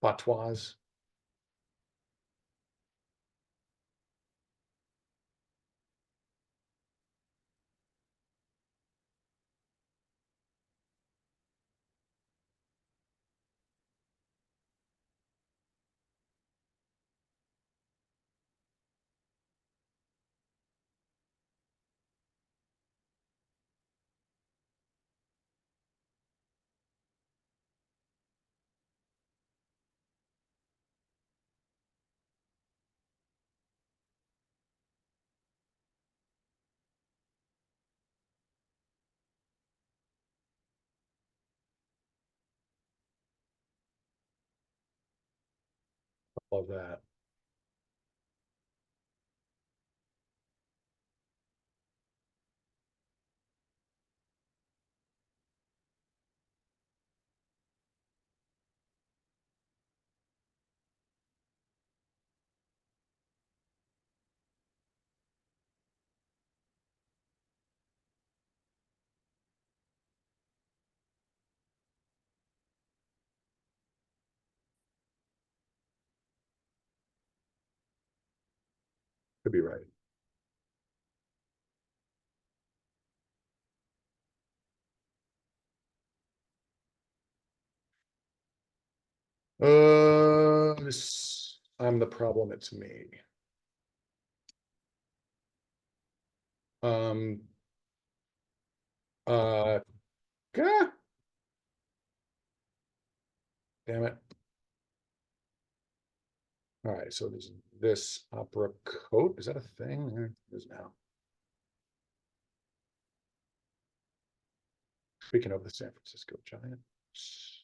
Patois. Love that. Could be right. I'm the problem, it's me. Um, uh, gah, damn it. All right, so there's this opera coat. Is that a thing? It is now. Speaking of the San Francisco Giants.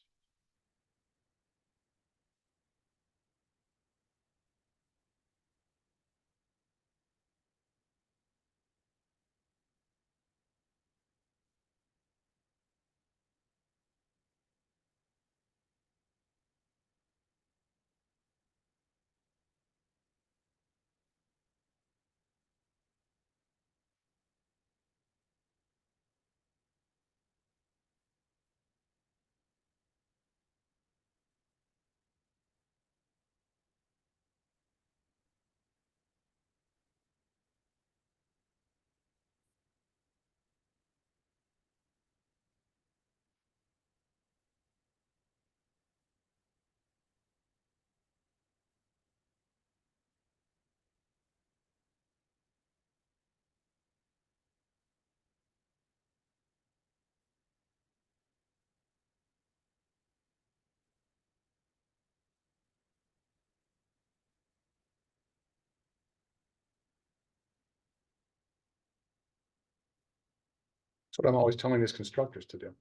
That's what I'm always telling these constructors to do.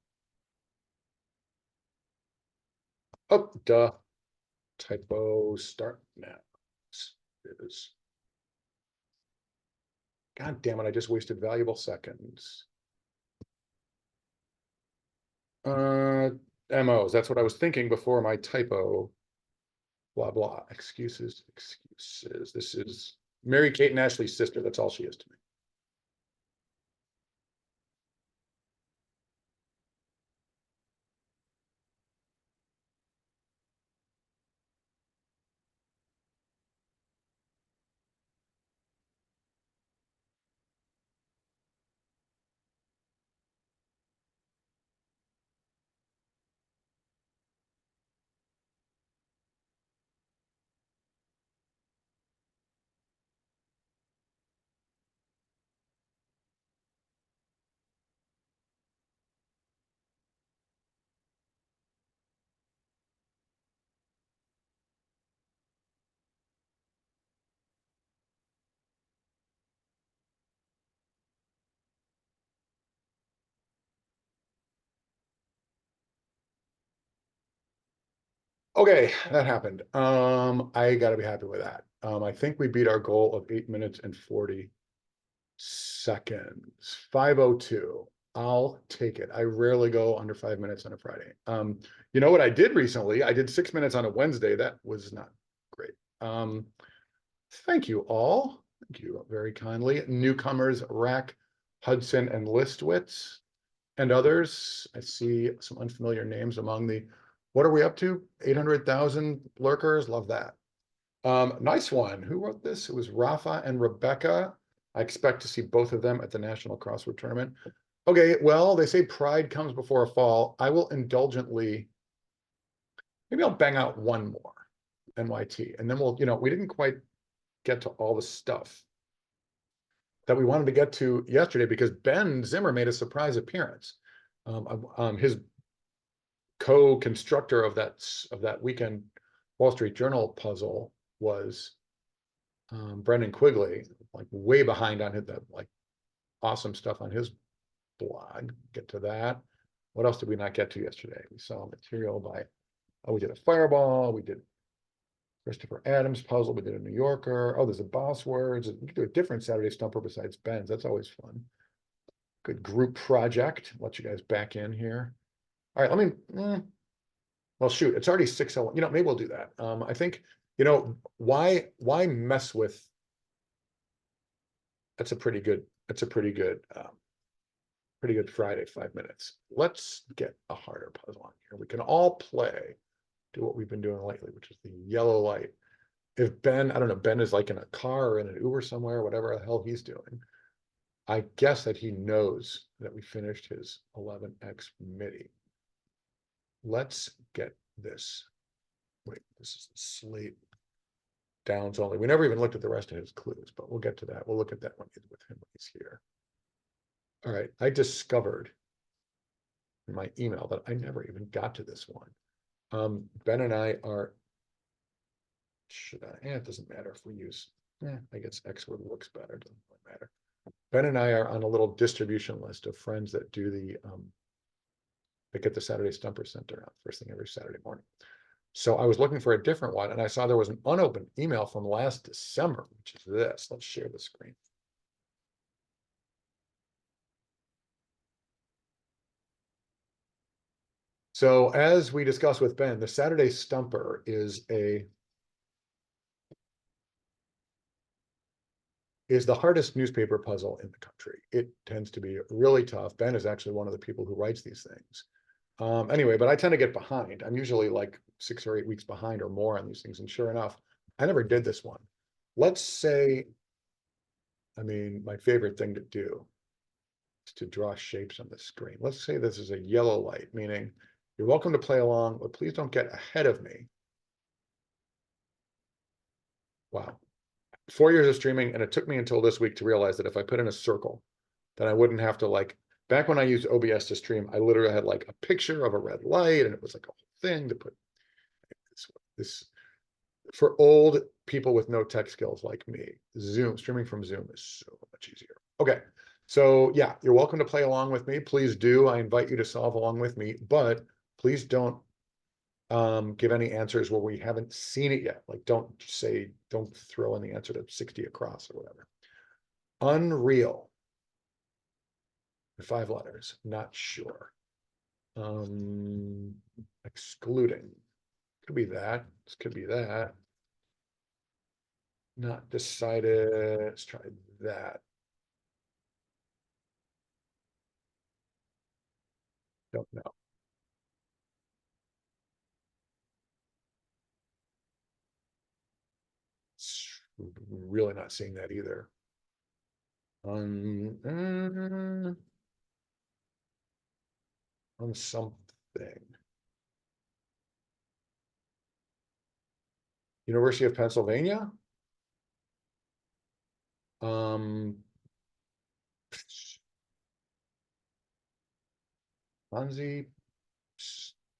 Oh, duh. Typo start now. It is. God damn it, I just wasted valuable seconds. MOs, that's what I was thinking before my typo. Blah, blah, excuses, excuses. This is Mary Kate and Ashley's sister. That's all she is to me. Okay, that happened. I gotta be happy with that. I think we beat our goal of 8 minutes and 40 seconds. 5:02. I'll take it. I rarely go under 5 minutes on a Friday. You know what I did recently? I did 6 minutes on a Wednesday. That was not great. Thank you all. Thank you very kindly. Newcomers, Rack, Hudson, and Listwitz, and others. I see some unfamiliar names among the, what are we up to? 800,000 lurkers. Love that. Nice one. Who wrote this? It was Rafa and Rebecca. I expect to see both of them at the National Crossword Tournament. Okay, well, they say pride comes before a fall. I will indulgently, maybe I'll bang out one more NYT, and then we'll, we didn't quite get to all the stuff that we wanted to get to yesterday because Ben Zimmer made a surprise appearance. His co-constructor of that weekend Wall Street Journal puzzle was Brendan Quigley, like way behind on his like awesome stuff on his blog. Get to that. What else did we not get to yesterday? We saw material by, we did a Fireball, we did Christopher Adams puzzle, we did a New Yorker. Oh, there's a Boss Words. We could do a different Saturday Stumper besides Ben's. That's always fun. Good group project. Let you guys back in here. All right, let me, well, shoot, it's already 6:01. Maybe we'll do that. I think, why mess with, that's a pretty good Friday 5 minutes. Let's get a harder puzzle on here. We can all play, do what we've been doing lately, which is the yellow light. If Ben, I don't know, Ben is like in a car or in an Uber somewhere, whatever the hell he's doing, I guess that he knows that we finished his 11x MIDI. Let's get this. Wait, this is the slate downs only. We never even looked at the rest of his clues, but we'll get to that. We'll look at that when he's with him when he's here. All right, I discovered in my email that I never even got to this one. Ben and I are, it doesn't matter if we use, I guess X word works better, doesn't really matter. Ben and I are on a little distribution list of friends that do that get the Saturday Stumper Center out first thing every Saturday morning. So I was looking for a different one and I saw there was an unopened email from last December, which is this. Let's share the screen. So as we discussed with Ben, the Saturday Stumper is the hardest newspaper puzzle in the country. It tends to be really tough. Ben is actually one of the people who writes these things. Anyway, but I tend to get behind. I'm usually like 6 or 8 weeks behind or more on these things. And sure enough, I never did this one. Let's say, my favorite thing to do is to draw shapes on the screen. Let's say this is a yellow light, meaning you're welcome to play along, but please don't get ahead of me. Wow. 4 years of streaming, and it took me until this week to realize that if I put in a circle, then I wouldn't have to back when I used OBS to stream, I literally had like a picture of a red light, and it was like a whole thing to put this for old people with no tech skills like me. Streaming from Zoom is so much easier. Okay, so yeah, you're welcome to play along with me. Please do. I invite you to solve along with me, but please don't give any answers where we haven't seen it yet. Like don't throw in the answer to 60 across or whatever. Unreal. 5 letters, not sure. Excluding. Could be that. This could be that. Not decided. Let's try that. Don't know. Really not seeing that either. On something. University of Pennsylvania. Ponzi.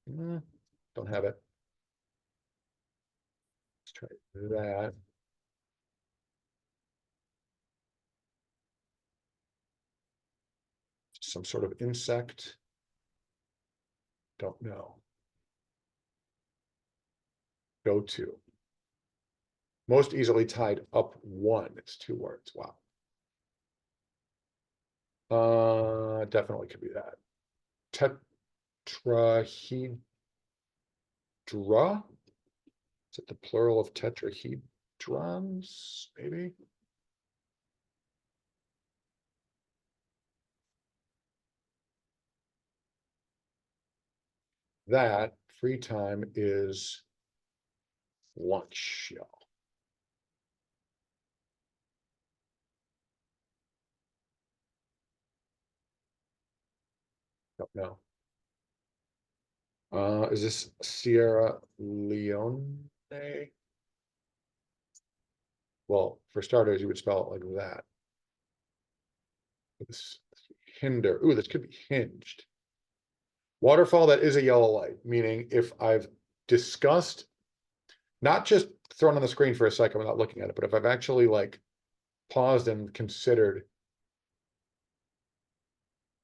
Don't have it. Let's try that. Some sort of insect. Don't know. Go to. Most easily tied up 1. It's 2 words. Wow. Definitely could be that. Tetrahedra? Is it the plural of tetrahedrons, maybe? That free time is lunch, y'all. Don't know. Is this Sierra Leone? Well, for starters, you would spell it like that. This hinder. Ooh, this could be hinged. Waterfall, that is a yellow light, meaning if I've discussed, not just thrown on the screen for a second without looking at it, but if I've actually like paused and considered,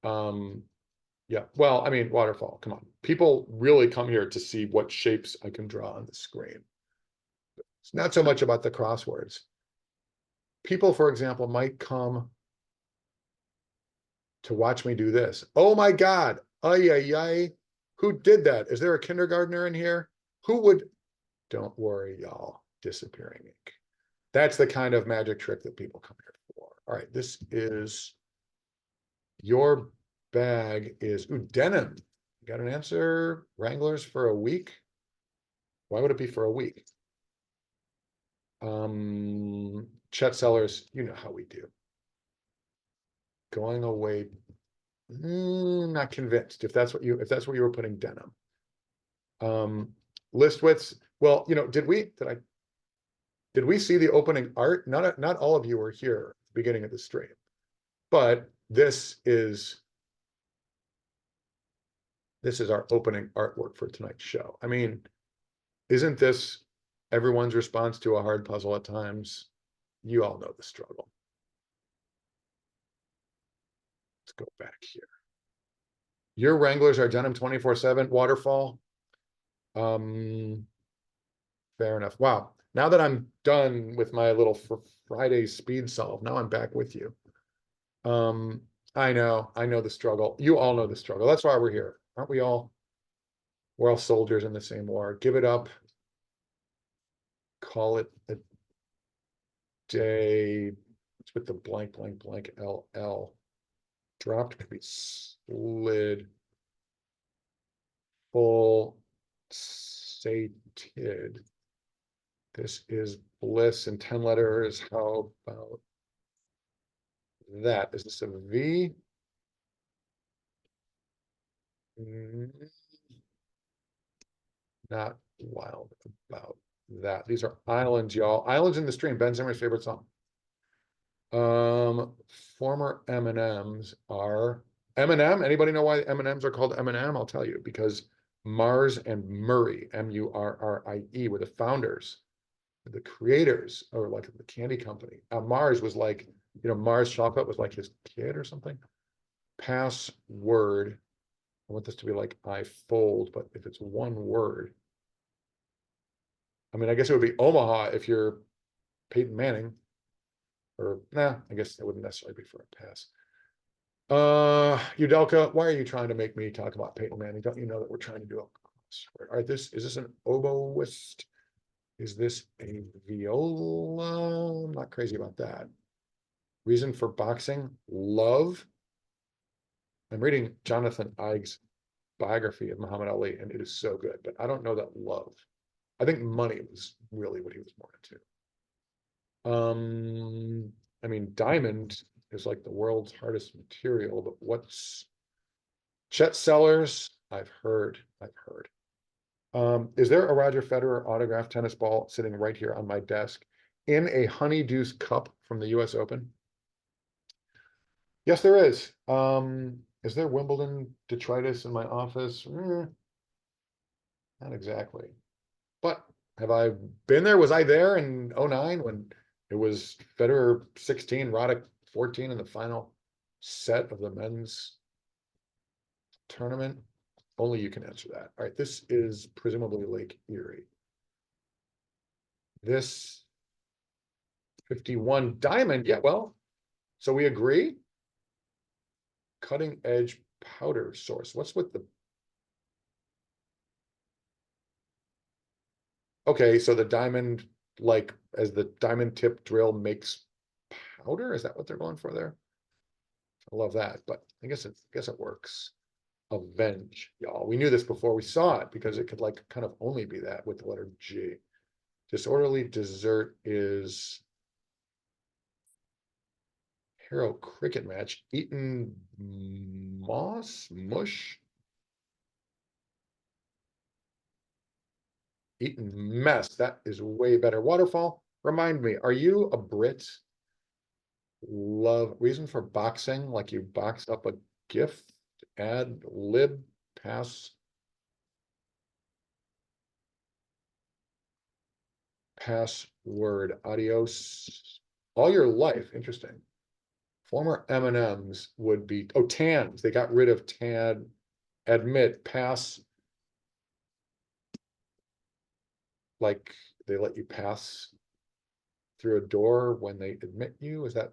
yeah, well, I mean, waterfall, come on. People really come here to see what shapes I can draw on the screen. It's not so much about the crosswords. People, for example, might come to watch me do this. Oh my God. Ay, ay, ay. Who did that? Is there a kindergartner in here? Who would? Don't worry, y'all. Disappearing ink. That's the kind of magic trick that people come here for. All right, this is your bag is ooh, denim. Got an answer? Wranglers for a week? Why would it be for a week? Chet Sellers, you know how we do. Going away. Not convinced if that's what you where you were putting denim. List widths. Well, you know, did we see the opening art? Not all of you were here at the beginning of the stream, but this is our opening artwork for tonight's show. I mean, isn't this everyone's response to a hard puzzle at times? You all know the struggle. Let's go back here. Your Wranglers are denim 24/7 waterfall. Fair enough. Wow. Now that I'm done with my little Friday speed solve, now I'm back with you. I know the struggle. You all know the struggle. That's why we're here. Aren't we all? We're all soldiers in the same war. Give it up. Call it a day. It's with the blank, blank, blank, LL. Dropped could be slid. Full sated. This is bliss in 10 letters. How about that? Is this a V? Not wild about that. These are islands, y'all. Islands in the Stream, Ben Zimmer's favorite song. Former M&Ms are M&M. Anybody know why M&Ms are called M&M? I'll tell you, because Mars and Murray, M-U-R-R-I-E, were the founders, the creators, or like the candy company. Mars was like, you know, Mars chocolate was like his kid or something. Password. I want this to be like I fold, but if it's one word, I mean, I guess it would be Omaha if you're Peyton Manning. Or nah, I guess that wouldn't necessarily be for a pass. Udelka, why are you trying to make me talk about Peyton Manning? Don't you know that we're trying to do a crossword? All right, is this an oboist? Is this a viola? I'm not crazy about that. Reason for boxing? Love. I'm reading Jonathan Ives' biography of Muhammad Ali, and it is so good, but I don't know that love. I think money was really what he was more into. I mean, diamond is like the world's hardest material, but what's Chet Sellers? I've heard. Is there a Roger Federer autographed tennis ball sitting right here on my desk in a Honeydew cup from the US Open? Yes, there is. Is there Wimbledon detritus in my office? Not exactly. But have I been there? Was I there in 09 when it was Federer 16, Roddick 14 in the final set of the men's tournament? Only you can answer that. All right, this is presumably Lake Erie. This 51 diamond, yeah, well, so we agree. cutting edge powder source. What's with the? Okay, so the diamond, like as the diamond tip drill makes powder, is that what they're going for there? I love that, but I guess it works. Avenge, y'all. We knew this before we saw it because it could like kind of only be that with the letter G. Disorderly dessert is hero cricket match. Eaten moss mush. Eaten mess. That is way better. Waterfall. Remind me, are you a Brit? Love reason for boxing, like you box up a gift, ad lib, pass, password, adios, all your life. Interesting. Former M&Ms would be, oh, Tans. They got rid of Tad. Admit, pass, like they let you pass through a door when they admit you. Is that,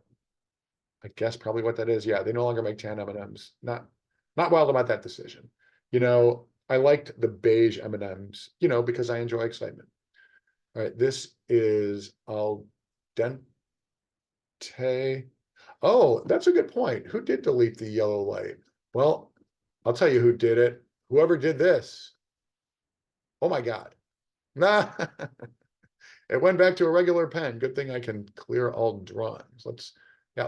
I guess, probably what that is? Yeah, they no longer make tan M&Ms. Not wild about that decision. I liked the beige M&Ms, because I enjoy excitement. All right, this is al dente. Oh, that's a good point. Who did delete the yellow light? Well, I'll tell you who did it. Whoever did this. Oh my God. Nah, it went back to a regular pen. Good thing I can clear all drawings. Let's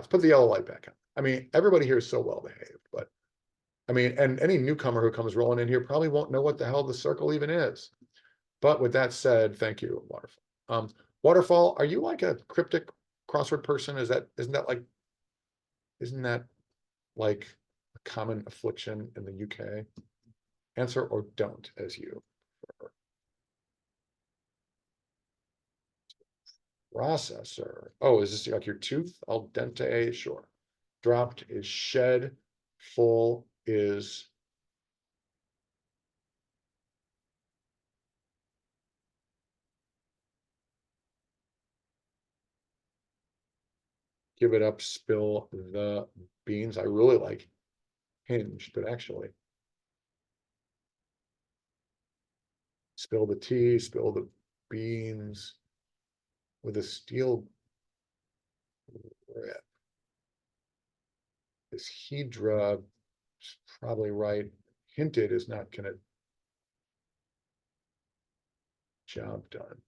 put the yellow light back on. I mean, everybody here is so well behaved, but I mean, and any newcomer who comes rolling in here probably won't know what the hell the circle even is. But with that said, thank you, Waterfall. Waterfall, are you like a cryptic crossword person? Isn't that like a common affliction in the UK? Answer or don't as you prefer. Processor. Oh, is this like your tooth? Al dente, sure. Dropped is shed. Full is give it up, spill the beans. I really like hinged, but actually spill the tea, spill the beans with a steel grip. This Hedra is probably right. Hinted is not gonna job done.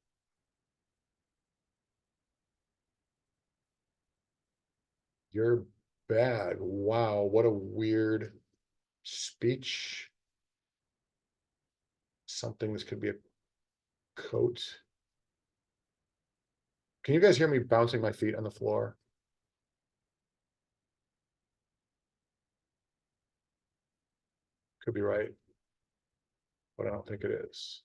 You're bad. Wow, what a weird speech. Something this could be a coat. Can you guys hear me bouncing my feet on the floor? Could be right, but I don't think it is.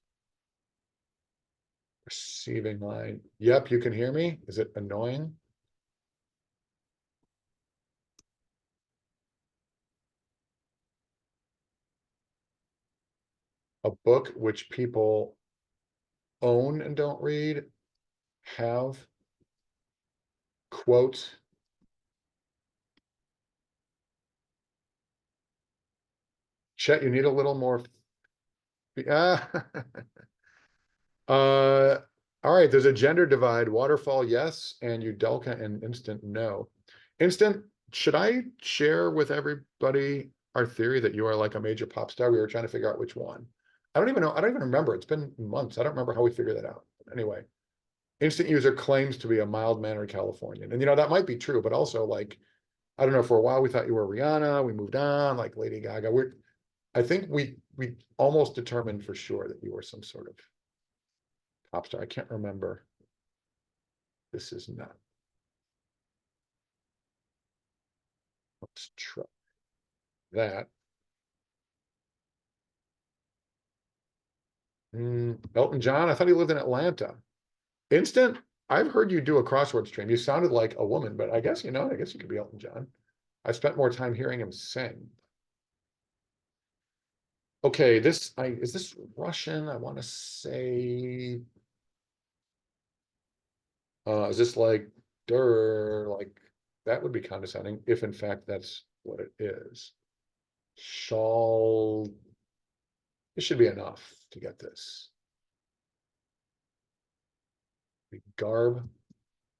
Receiving line. Yep, you can hear me. Is it annoying? A book which people own and don't read, have, quote, Chet, you need a little more. Ah. All right, there's a gender divide. Waterfall, yes, and Udelka and Instant, no. Instant, should I share with everybody our theory that you are like a major pop star? We were trying to figure out which one. I don't even know. I don't even remember. It's been months. I don't remember how we figured that out. Anyway, instant user claims to be a mild-mannered Californian. And that might be true, but also like, I don't know, for a while we thought you were Rihanna, we moved on, like Lady Gaga. I think we almost determined for sure that you were some sort of pop star. I can't remember. This is not. Let's try that. Elton John, I thought he lived in Atlanta. Instant, I've heard you do a crossword stream. You sounded like a woman, but I guess you could be Elton John. I spent more time hearing him sing. Okay, is this Russian? I want to say, is this like, like that would be condescending if in fact that's what it is. Shall, it should be enough to get this. The garb,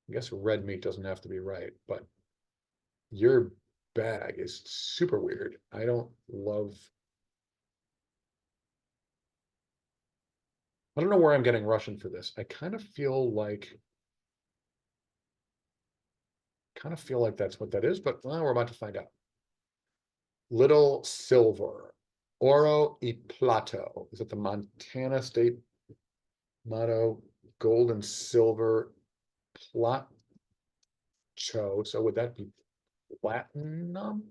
I guess red meat doesn't have to be right, but your bag is super weird. I don't love. I don't know where I'm getting Russian for this. I kind of feel like that's what that is, but well, we're about to find out. Little Silver, Oro y Plato. Is it the Montana State motto? Gold and silver plateau. So would that be platinum?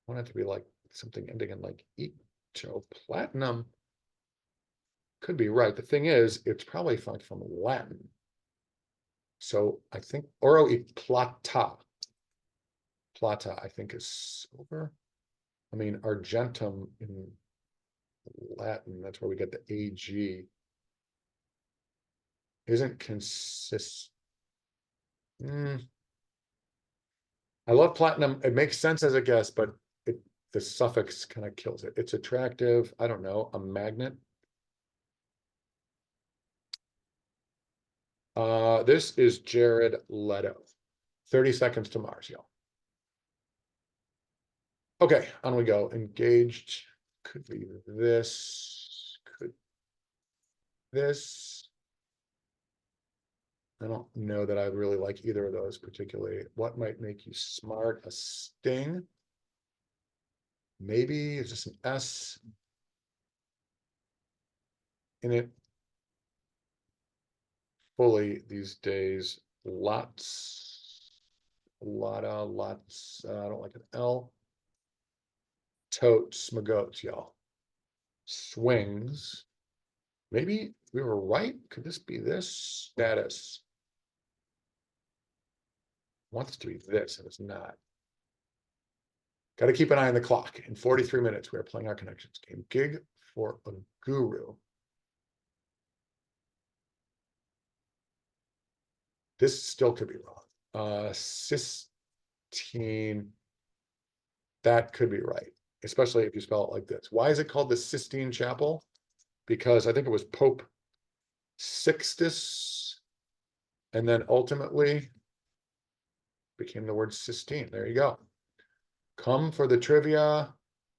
I want it to be like something ending in like echo. Platinum could be right. The thing is, it's probably from Latin. So I think oro y plata. Plata, I think, is silver. I mean, argentum in Latin, that's where we get the AG. Isn't consist. I love platinum. It makes sense as a guess, but the suffix kind of kills it. It's attractive. I don't know, a magnet. This is Jared Leto. 30 Seconds to Mars, y'all. Okay, on we go. Engaged could be this. Could this. I don't know that I really like either of those particularly. What might make you smart? A sting. Maybe it's just an S in it. Fully these days. Lots. Lots. I don't like an L. Totes, magotes, y'all. Swings. Maybe we were right. Could this be this? Status. Wants to be this, and it's not. Got to keep an eye on the clock. In 43 minutes, we are playing our connections game. Gig for a guru. This still could be wrong. Sistine. That could be right, especially if you spell it like this. Why is it called the Sistine Chapel? Because I think it was Pope Sixtus, and then ultimately became the word Sistine. There you go. Come for the trivia,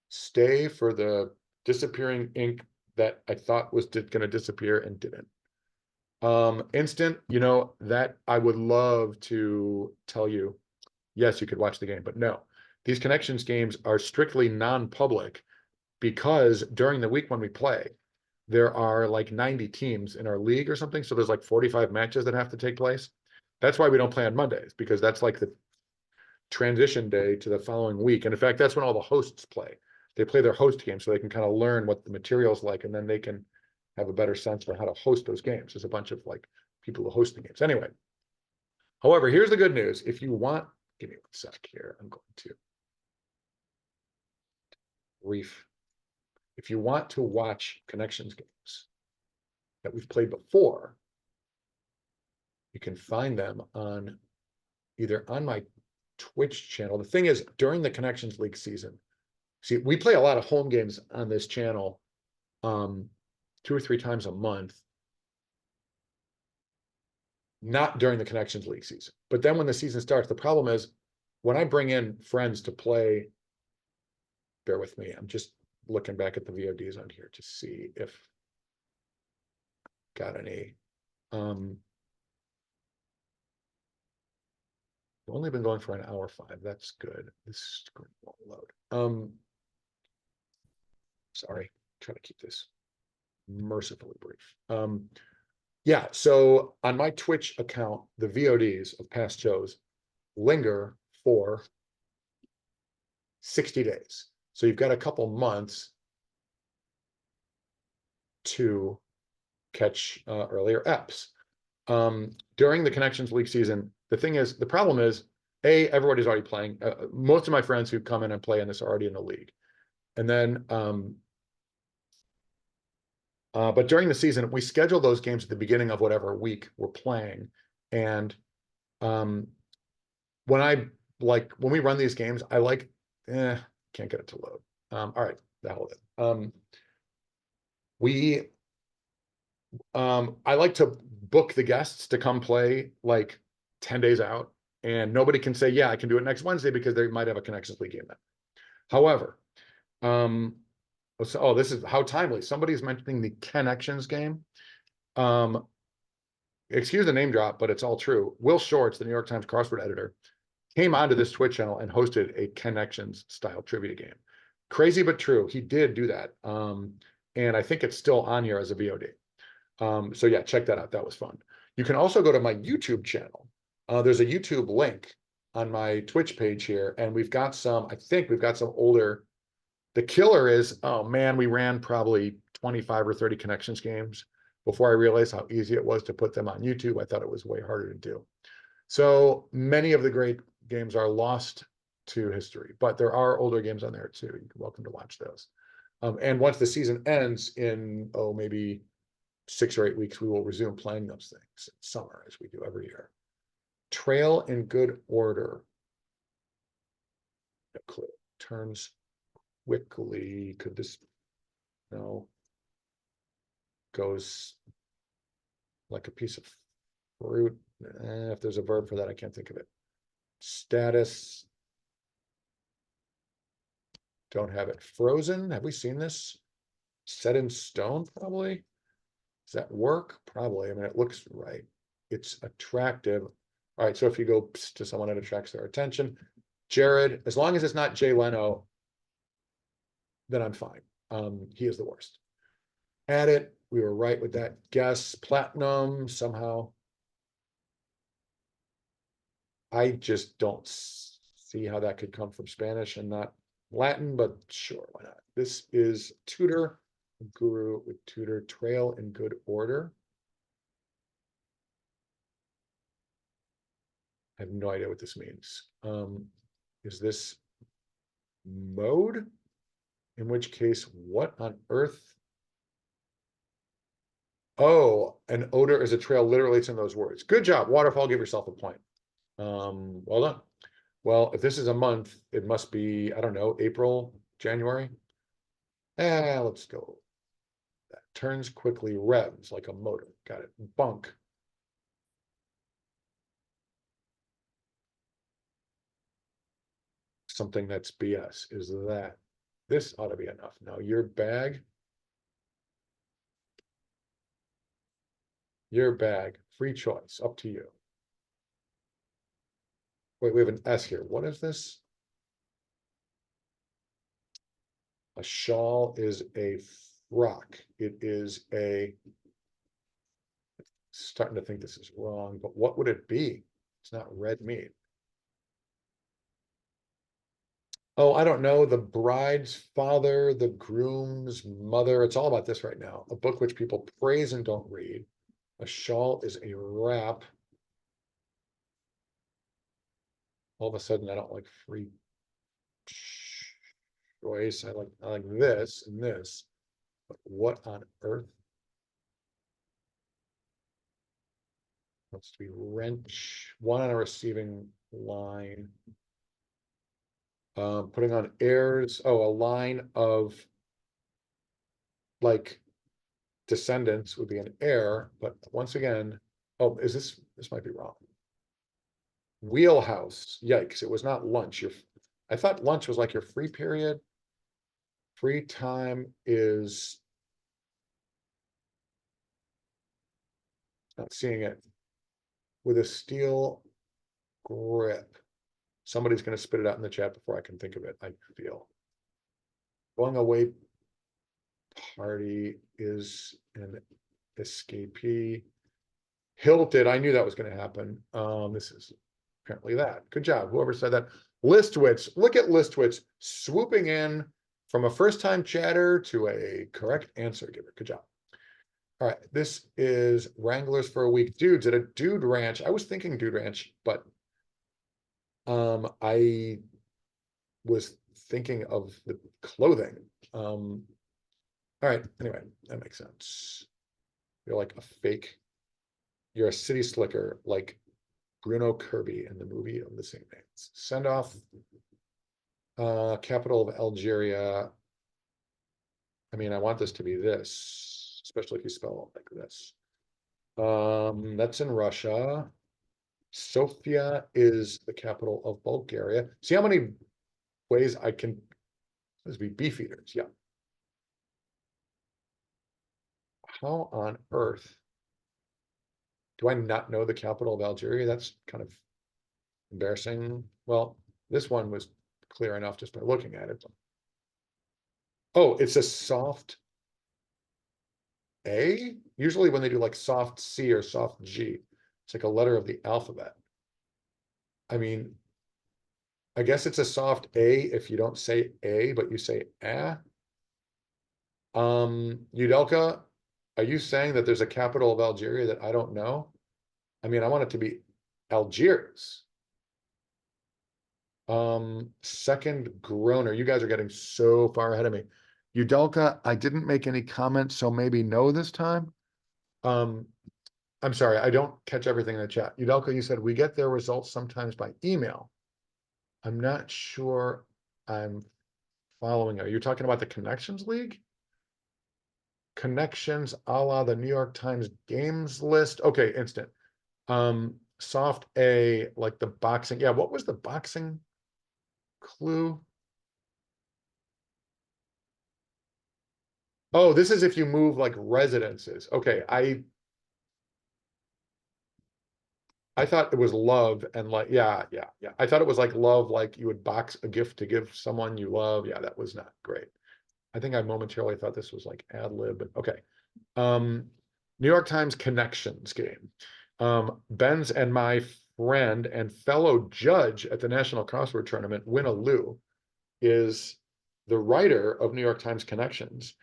stay for the disappearing ink that I thought was going to disappear and didn't. Instant, you know, that I would love to tell you, yes, you could watch the game, but no. These connections games are strictly non-public because during the week when we play, there are like 90 teams in our league or something. So there's like 45 matches that have to take place. That's why we don't play on Mondays, because that's like the transition day to the following week. And in fact, that's when all the hosts play. They play their host game so they can kind of learn what the material's like, and then they can have a better sense for how to host those games. There's a bunch of like people who host the games. Anyway, however, here's the good news. If you want, give me 1 sec here. I'm going to brief. If you want to watch connections games that we've played before, you can find them on either on my Twitch channel. The thing is, during the Connections League season, see, we play a lot of home games on this channel 2 or 3 times a month. Not during the Connections League season. But then when the season starts, the problem is when I bring in friends to play, bear with me, I'm just looking back at the VODs on here to see if got any. We've only been going for an hour 5. That's good. This screen won't load. Sorry, try to keep this mercifully brief. Yeah, so on my Twitch account, the VODs of past shows linger for 60 days. So you've got a couple months to catch earlier EPs. During the Connections League season, the thing is, the problem is, everybody's already playing. Most of my friends who come in and play in this are already in the league. And then, but during the season, we schedule those games at the beginning of whatever week we're playing. And when I like when we run these games, I like, can't get it to load. All right, the hell with it. We I like to book the guests to come play like 10 days out, and nobody can say, yeah, I can do it next Wednesday because they might have a Connections League game then. However, oh, this is how timely. Somebody's mentioning the Connections game. Excuse the name drop, but it's all true. Will Shorts, the New York Times crossword editor, came onto this Twitch channel and hosted a Connections style trivia game. Crazy but true. He did do that. And I think it's still on here as a VOD. So yeah, check that out. That was fun. You can also go to my YouTube channel. There's a YouTube link on my Twitch page here, and we've got some, I think we've got some older. The killer is, oh man, we ran probably 25 or 30 Connections games before I realized how easy it was to put them on YouTube. I thought it was way harder to do. So many of the great games are lost to history, but there are older games on there too. You're welcome to watch those. And once the season ends in, oh, maybe 6 or 8 weeks, we will resume playing those things in summer as we do every year. Trail in good order. No clue. Turns quickly. Could this, no, goes like a piece of fruit. If there's a verb for that, I can't think of it. Status. Don't have it. Frozen. Have we seen this? Set in stone, probably. Does that work? Probably. I mean, it looks right. It's attractive. All right. So if you go to someone that attracts their attention, Jared, as long as it's not Jay Leno, then I'm fine. He is the worst. Add it. We were right with that guess. Platinum somehow. I just don't see how that could come from Spanish and not Latin, but sure, why not? This is Tutor, Guru with Tutor, Trail in good order. I have no idea what this means. Is this mode? In which case, what on earth? Oh, an odor is a trail. Literally, it's in those words. Good job, Waterfall. Give yourself a point. Well done. Well, if this is a month, it must be, I don't know, April, January. Let's go. That turns quickly, revs like a motor. Got it. Bunk. Something that's BS is that. This ought to be enough. Now, your bag, free choice, up to you. Wait, we have an S here. What is this? A shawl is a frock. It is a, starting to think this is wrong, but what would it be? It's not red meat. Oh, I don't know. The bride's father, the groom's mother. It's all about this right now. A book which people praise and don't read. A shawl is a wrap. All of a sudden, I don't like free choice. I like this and this. But what on earth? Wants to be wrench. One on a receiving line. Putting on airs. Oh, a line of like descendants would be an heir, but once again, oh, is this might be wrong. Wheelhouse. Yikes, it was not lunch. I thought lunch was like your free period. Free time is not seeing it with a steel grip. Somebody's going to spit it out in the chat before I can think of it, I feel. Going away party is an escapee. Hilted, I knew that was going to happen. This is apparently that. Good job, whoever said that. Listwitz, look at Listwitz swooping in from a first-time chatter to a correct answer giver. Good job. All right, this is Wranglers for a Week. Dudes at a Dude Ranch. I was thinking Dude Ranch, but I was thinking of the clothing. All right, anyway, that makes sense. You're like a fake, you're a city slicker, like Bruno Kirby in the movie of the same names. Send off. Capital of Algeria. I mean, I want this to be this, especially if you spell it like this. That's in Russia. Sofia is the capital of Bulgaria. See how many ways I can, this be Beefeaters, yeah. How on earth do I not know the capital of Algeria? That's kind of embarrassing. Well, this one was clear enough just by looking at it. Oh, it's a soft A. Usually when they do like soft C or soft G, it's like a letter of the alphabet. I mean, I guess it's a soft A if you don't say A, but you say ah. Udelka, are you saying that there's a capital of Algeria that I don't know? I mean, I want it to be Algiers. Second Groner, you guys are getting so far ahead of me. Udelka, I didn't make any comments, so maybe no this time. I'm sorry, I don't catch everything in the chat. Udelka, you said we get their results sometimes by email. I'm not sure I'm following. Are you talking about the Connections League? Connections a la the New York Times games list. Okay, instant. Soft A, like the boxing. Yeah, what was the boxing clue? Oh, this is if you move like residences. Okay, I thought it was love and like, yeah. I thought it was like love, like you would box a gift to give someone you love. Yeah, that was not great. I think I momentarily thought this was like ad lib, but okay. New York Times Connections game. Ben's and my friend and fellow judge at the National Crossword Tournament, Winna Liu, is the writer of New York Times Connections.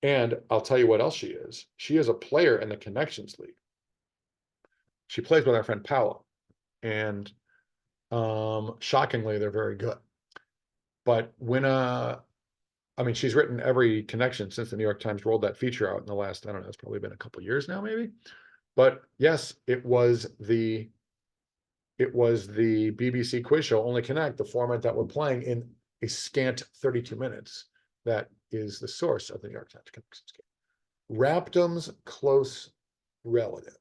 And I'll tell you what else she is. She is a player in the Connections League. She plays with our friend Paolo. And shockingly, they're very good. But Winna, I mean, she's written every connection since the New York Times rolled that feature out in the last, I don't know, it's probably been a couple years now, maybe. But yes, it was the BBC quiz show Only Connect, the format that we're playing in a scant 32 minutes. That is the source of the New York Times Connections game. Raptum's close relative.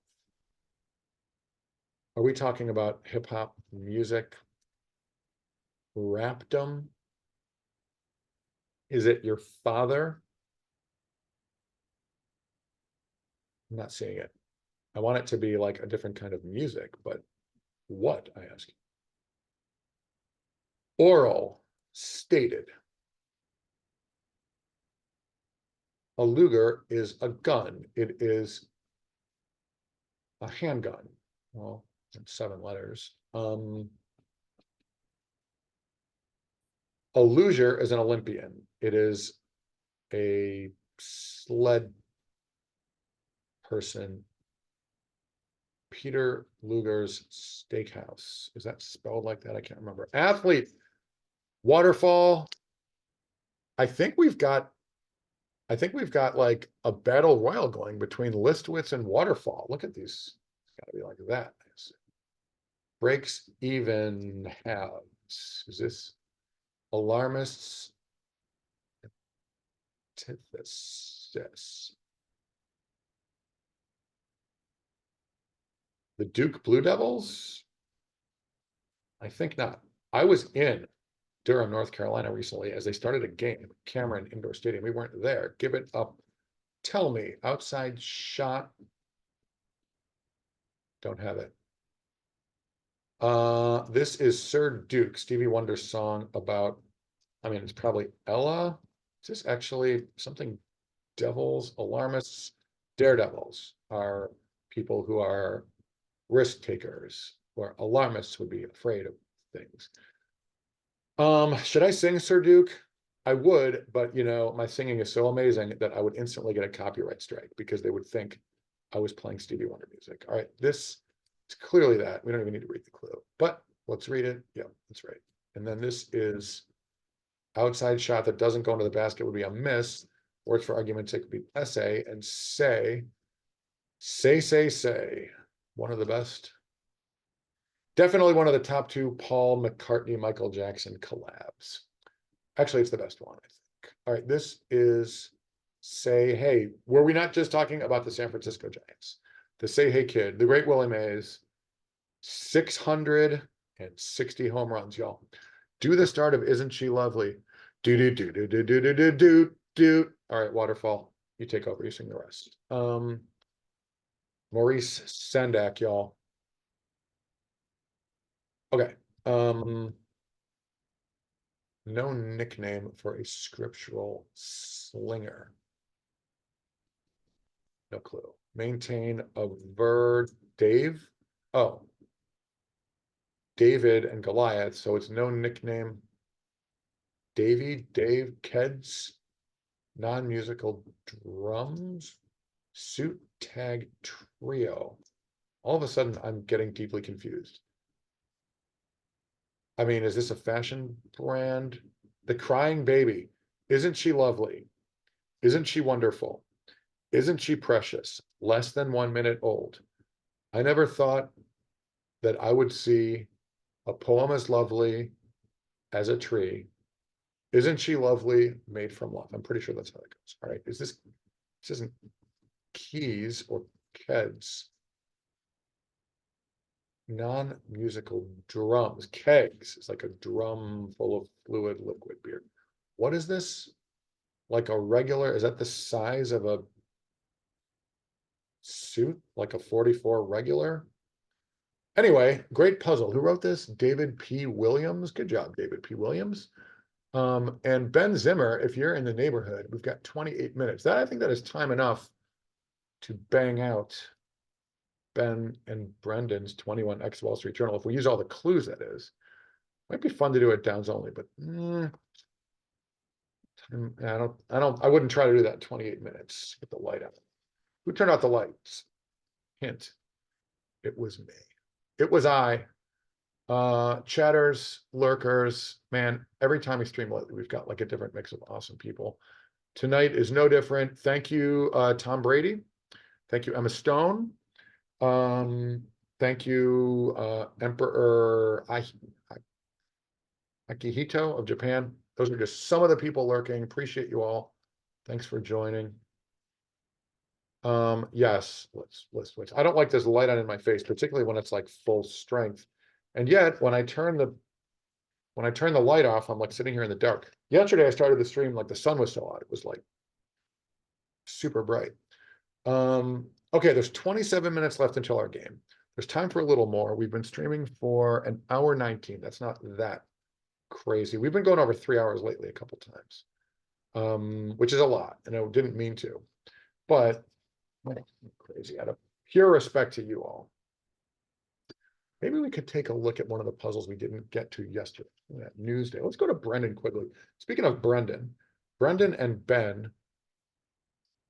Are we talking about hip hop music? Raptum? Is it your father? I'm not seeing it. I want it to be like a different kind of music, but what, I ask you? Oral, stated. A Luger is a gun. It is a handgun. Well, it's 7 letters. A luger is an Olympian. It is a sled person. Peter Luger's Steakhouse. Is that spelled like that? I can't remember. Athlete. Waterfall. I think we've got like a battle royal going between Listwitz and Waterfall. Look at these. It's got to be like that. Breaks even halves. Is this alarmists? Antithesis. The Duke Blue Devils? I think not. I was in Durham, North Carolina recently as they started a game, Cameron Indoor Stadium. We weren't there. Give it up. Tell me, outside shot. Don't have it. This is Sir Duke, Stevie Wonder's song about, I mean, it's probably Ella. Is this actually something devils, alarmists, daredevils are people who are risk takers, or alarmists would be afraid of things. Should I sing Sir Duke? I would, but you know, my singing is so amazing that I would instantly get a copyright strike because they would think I was playing Stevie Wonder music. All right, this is clearly that. We don't even need to read the clue, but let's read it. Yeah, that's right. And then this is outside shot that doesn't go into the basket would be a miss. Words for argument's sake would be essay, and say. One of the best Definitely one of the top two Paul McCartney, Michael Jackson collabs. Actually, it's the best one, I think. All right, this is Say Hey. Were we not just talking about the San Francisco Giants? The Say Hey Kid, the great Willie Mays, 660 home runs, y'all. Do the start of Isn't She Lovely? Do do do do do do do do do do. All right, Waterfall, you take over, you sing the rest. Maurice Sendak, y'all. Okay. No nickname for a scriptural slinger. No clue. Maintain a Ver Dave. Oh, David and Goliath. So it's no nickname. Davy, Dave, Keds, non-musical drums, suit tag trio. All of a sudden, I'm getting deeply confused. I mean, is this a fashion brand? The Crying Baby. Isn't she lovely? Isn't she wonderful? Isn't she precious? Less than 1 minute old. I never thought that I would see a poem as lovely as a tree. Isn't she lovely? Made from love. I'm pretty sure that's how it goes. All right. This isn't keys or keds. Non-musical drums. Kegs is like a drum full of fluid liquid beer. What is this? Like a regular, is that the size of a suit? Like a 44 regular? Anyway, great puzzle. Who wrote this? David P. Williams. Good job, David P. Williams. And Ben Zimmer, if you're in the neighborhood, we've got 28 minutes. I think that is time enough to bang out Ben and Brendan's 21X Wall Street Journal. If we use all the clues, that is. Might be fun to do it downs only, but I wouldn't try to do that in 28 minutes. Get the light out. Who turned out the lights? Hint. It was me. It was I. Chatters, lurkers, man, every time we stream lately, we've got like a different mix of awesome people. Tonight is no different. Thank you, Tom Brady. Thank you, Emma Stone. Thank you, Emperor Akihito of Japan. Those are just some of the people lurking. Appreciate you all. Thanks for joining. Yes, let's switch. I don't like this light on in my face, particularly when it's like full strength. And yet, when I turn the light off, I'm like sitting here in the dark. Yesterday, I started the stream like the sun was so hot. It was like super bright. Okay, there's 27 minutes left until our game. There's time for a little more. We've been streaming for an hour 19. That's not that crazy. We've been going over 3 hours lately a couple times, which is a lot, and I didn't mean to, but crazy. Out of pure respect to you all, maybe we could take a look at one of the puzzles we didn't get to yesterday, that Newsday. Let's go to Brendan Quigley. Speaking of Brendan and Ben,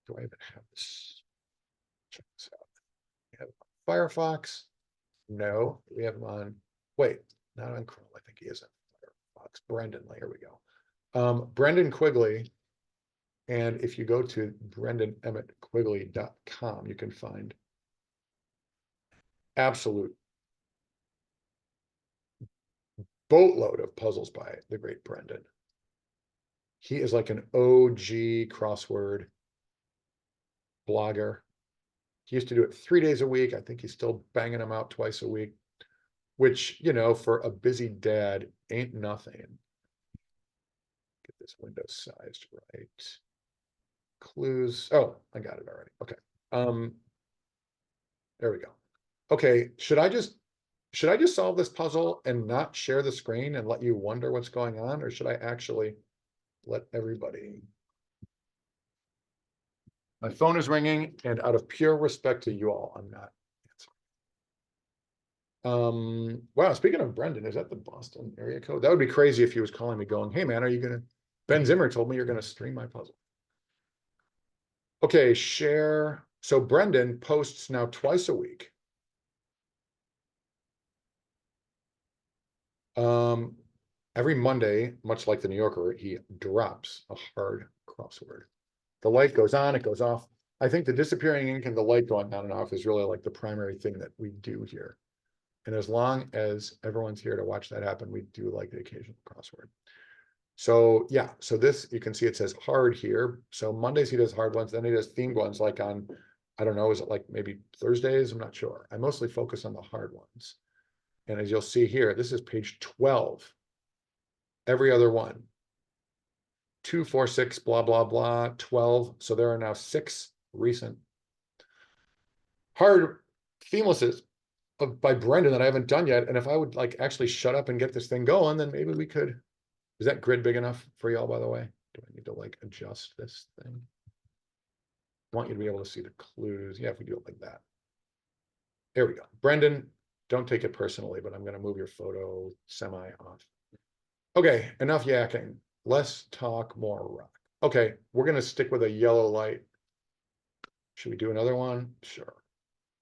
do I even have this? Check this out. We have Firefox. No, we have him on. Wait, not on Chrome. I think he is on Firefox. Brendan, here we go. Brendan Quigley. And if you go to brendanemmettquigley.com, you can find absolute boatload of puzzles by the great Brendan. He is like an OG crossword blogger. He used to do it 3 days a week. I think he's still banging them out twice a week, which, you know, for a busy dad ain't nothing. Get this window sized right. Clues. Oh, I got it already. Okay. There we go. Okay, should I just solve this puzzle and not share the screen and let you wonder what's going on, or should I actually let everybody? My phone is ringing, and out of pure respect to you all, I'm not answering. Wow, speaking of Brendan, is that the Boston area code? That would be crazy if he was calling me going, hey man, are you gonna, Ben Zimmer told me you're gonna stream my puzzle. Okay, share. So Brendan posts now twice a week. Every Monday, much like the New Yorker, he drops a hard crossword. The light goes on, it goes off. I think the disappearing ink and the light going on and off is really like the primary thing that we do here. And as long as everyone's here to watch that happen, we do like the occasional crossword. So yeah, so this, you can see it says hard here. So Mondays he does hard ones, then he does themed ones like on, I don't know, is it like maybe Thursdays? I'm not sure. I mostly focus on the hard ones. And as you'll see here, this is page 12. Every other one. 2, 4, 6, blah, blah, blah, 12. So there are now 6 recent hard themelesses by Brendan that I haven't done yet. And if I would like actually shut up and get this thing going, then maybe we could. Is that grid big enough for y'all, by the way? Do I need to like adjust this thing? I want you to be able to see the clues. Yeah, if we do it like that. There we go. Brendan, don't take it personally, but I'm going to move your photo semi off. Okay, enough yakking. Less talk, more rock. Okay, we're going to stick with a yellow light. Should we do another one? Sure.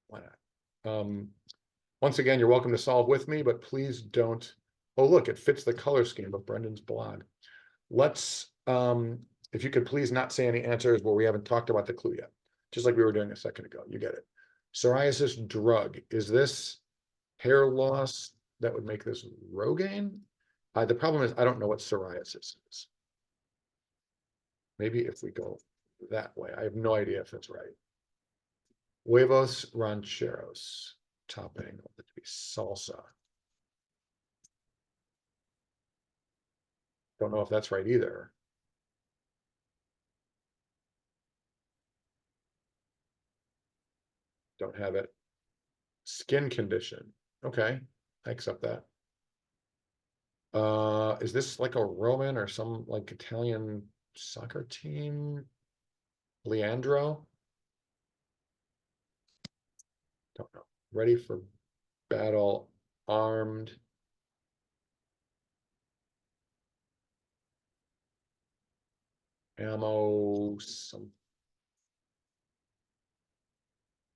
Why not? Once again, you're welcome to solve with me, but please don't. Oh, look, it fits the color scheme of Brendan's blog. Let's, if you could please not say any answers where we haven't talked about the clue yet, just like we were doing a second ago. You get it. Psoriasis drug. Is this hair loss that would make this Rogaine? The problem is I don't know what psoriasis is. Maybe if we go that way, I have no idea if it's right. Huevos rancheros, topping, let it be salsa. Don't know if that's right either. Don't have it. Skin condition. Okay, I accept that. Is this like a Roman or some like Italian soccer team? Leandro? Don't know. Ready for battle, armed. Ammo, something.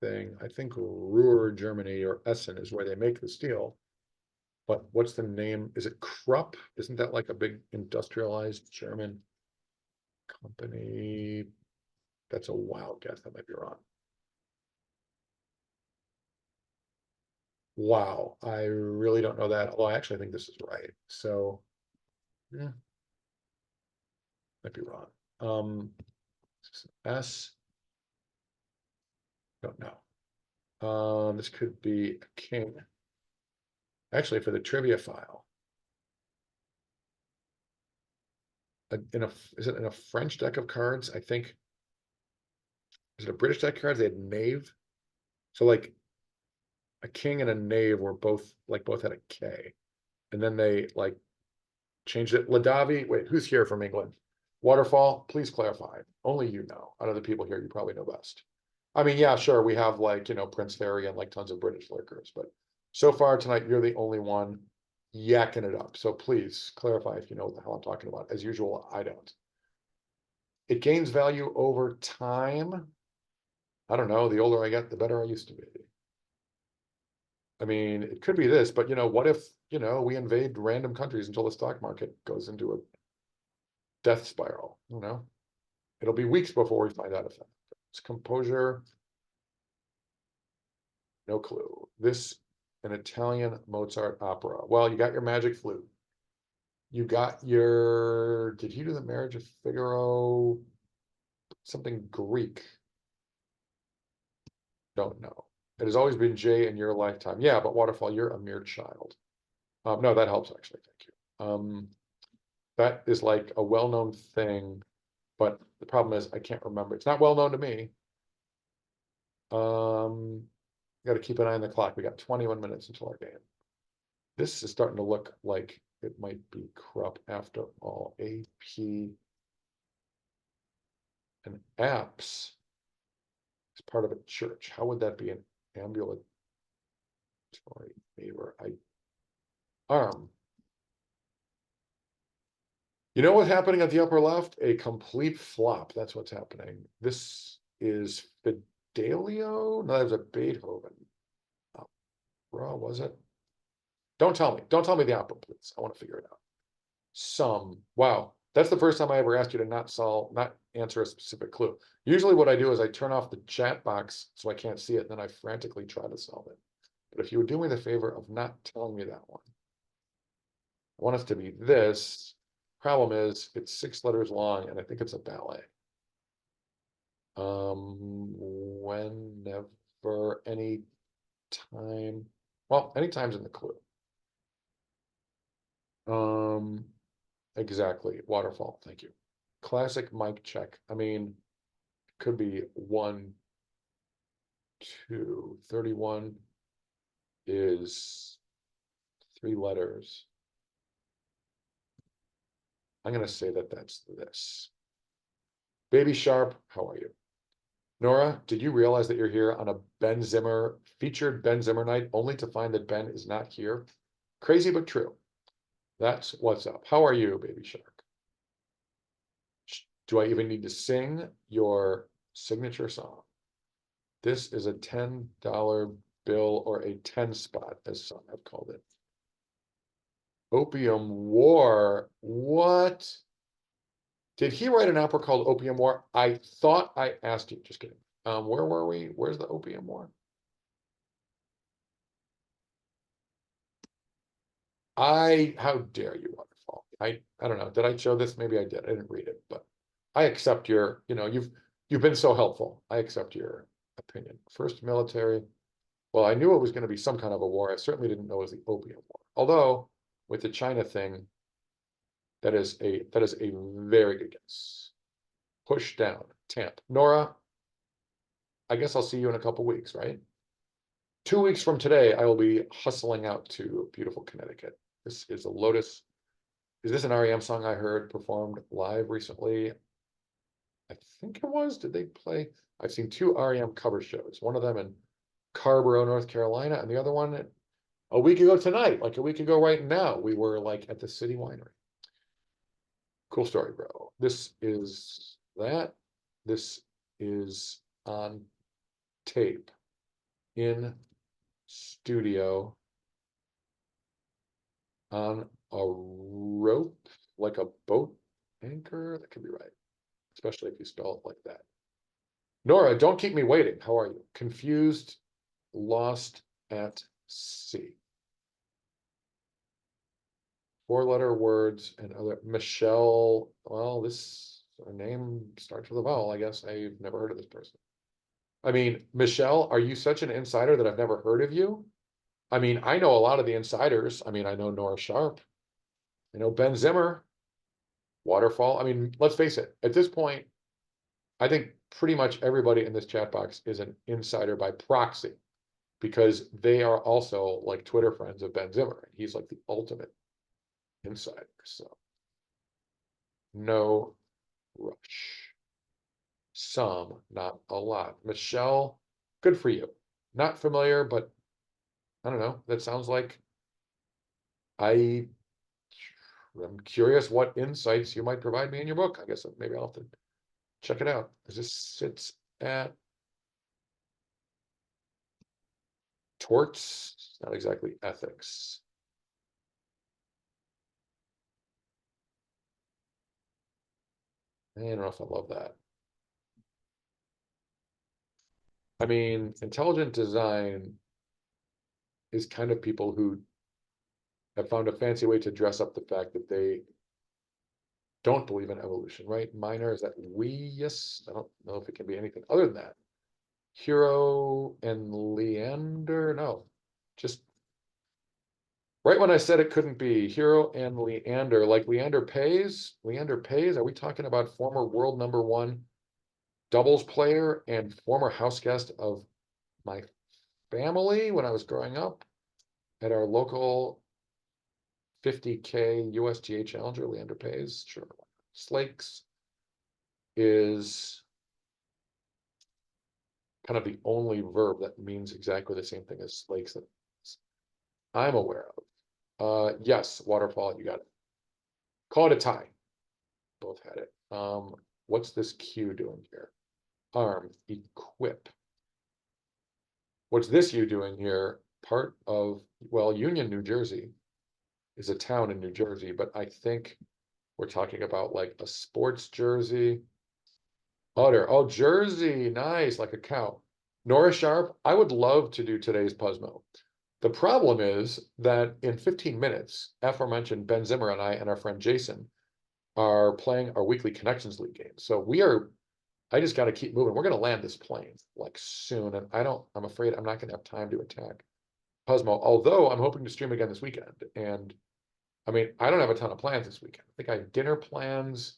I think Ruhr, Germany, or Essen is where they make the steel. But what's the name? Is it Krupp? Isn't that like a big industrialized German company? That's a wild guess. I might be wrong. Wow, I really don't know that. Although I actually think this is right. So, yeah, might be wrong. S. Don't know. This could be a king. Actually, for the trivia file, is it in a French deck of cards? I think. Is it a British deck of cards? They had knave. So like a king and a knave were both had a K. And then they like changed it. Ladavi, wait, who's here from England? Waterfall, please clarify. Only you know. Out of the people here, you probably know best. I mean, yeah, sure, we have like, Prince Harry and like tons of British lurkers, but so far tonight, you're the only one yakking it up. So please clarify if you know what the hell I'm talking about. As usual, I don't. It gains value over time. I don't know. The older I get, the better I used to be. I mean, it could be this, but what if, we invade random countries until the stock market goes into a death spiral, It'll be weeks before we find out if it's composure. No clue. This, an Italian Mozart opera. Well, you got your Magic Flute. You got your, did he do the Marriage of Figaro? Something Greek. Don't know. It has always been Jay in your lifetime. Yeah, but Waterfall, you're a mere child. No, that helps actually. Thank you. That is like a well-known thing, but the problem is I can't remember. It's not well known to me. Got to keep an eye on the clock. We got 21 minutes until our game. This is starting to look like it might be Krupp after all. AP and apps is part of a church. How would that be an ambulatory favor? Arm. You know what's happening at the upper left? A complete flop. That's what's happening. This is Fidelio? No, that was a Beethoven. Raw, was it? Don't tell me. Don't tell me the opera, please. I want to figure it out. Wow. That's the first time I ever asked you to not answer a specific clue. Usually what I do is I turn off the chat box so I can't see it, and then I frantically try to solve it. But if you would do me the favor of not telling me that one. I want us to be this. Problem is, it's 6 letters long, and I think it's a ballet. Whenever, any time, well, anytime's in the clue. Exactly, waterfall, thank you. Classic mic check, I mean, could be 1, 2, 31 is 3 letters. I'm gonna say that that's this. Baby Sharp, how are you? Nora, did you realize that you're here on a Ben Zimmer, featured Ben Zimmer night, only to find that Ben is not here? Crazy but true. That's what's up. How are you, Baby Shark? Do I even need to sing your signature song? This is a $10 bill, or a 10 spot, as some have called it. Opium War. What? Did he write an opera called Opium War? I thought I asked you. Just kidding. Where were we? Where's the Opium War? How dare you, Waterfall? I don't know. Did I show this? Maybe I did. I didn't read it, but I accept your, you've been so helpful. I accept your opinion. First military. Well, I knew it was going to be some kind of a war. I certainly didn't know it was the Opium War. Although with the China thing, that is a very good guess. Push down, tamp. Nora, I guess I'll see you in a couple weeks, right? 2 weeks from today, I will be hustling out to beautiful Connecticut. This is a Lotus. Is this an REM song I heard performed live recently? I think it was. Did they play? I've seen 2 REM cover shows. One of them in Carrboro, North Carolina, and the other one a week ago tonight, like a week ago right now. We were like at the City Winery. Cool story, bro. This is that. This is on tape in studio on a rope, like a boat anchor. That could be right, especially if you spell it like that. Nora, don't keep me waiting. How are you? Confused, lost at sea. 4-letter words and other. Michelle, well, her name starts with a vowel, I guess. I've never heard of this person. I mean, Michelle, are you such an insider that I've never heard of you? I mean, I know a lot of the insiders. I mean, I know Nora Sharp. I know Ben Zimmer, Waterfall. I mean, let's face it, at this point, I think pretty much everybody in this chat box is an insider by proxy, because they are also like Twitter friends of Ben Zimmer. He's like the ultimate insider. So no rush. Some, not a lot. Michelle, good for you. Not familiar, but I don't know. That sounds like I'm curious what insights you might provide me in your book. I guess maybe I'll have to check it out. Because this sits at torts, not exactly ethics. I don't know if I love that. I mean, intelligent design is kind of people who have found a fancy way to dress up the fact that they don't believe in evolution, right? Minor, is that we? Yes. I don't know if it can be anything other than that. Hero and Leander, no, just right when I said it couldn't be. Hero and Leander, like Leander Paes. Leander Paes, are we talking about former world #1 doubles player and former house guest of my family when I was growing up at our local 50K USTA Challenger? Leander Paes, sure. Slakes is kind of the only verb that means exactly the same thing as slakes that I'm aware of. Yes, waterfall, you got it. Call it a tie. Both had it. What's this Q doing here? Arm, equip. What's this you doing here? Part of, well, Union, New Jersey is a town in New Jersey, but I think we're talking about like a sports jersey. Udder, oh, Jersey, nice, like a cow. Nora Sharp, I would love to do today's Puzzmo. The problem is that in 15 minutes, aforementioned Ben Zimmer and I and our friend Jason are playing our weekly Connections League game. So I just got to keep moving. We're going to land this plane like soon. And I'm afraid I'm not going to have time to attack Cosmo, although I'm hoping to stream again this weekend. And I mean, I don't have a ton of plans this weekend. I think I have dinner plans.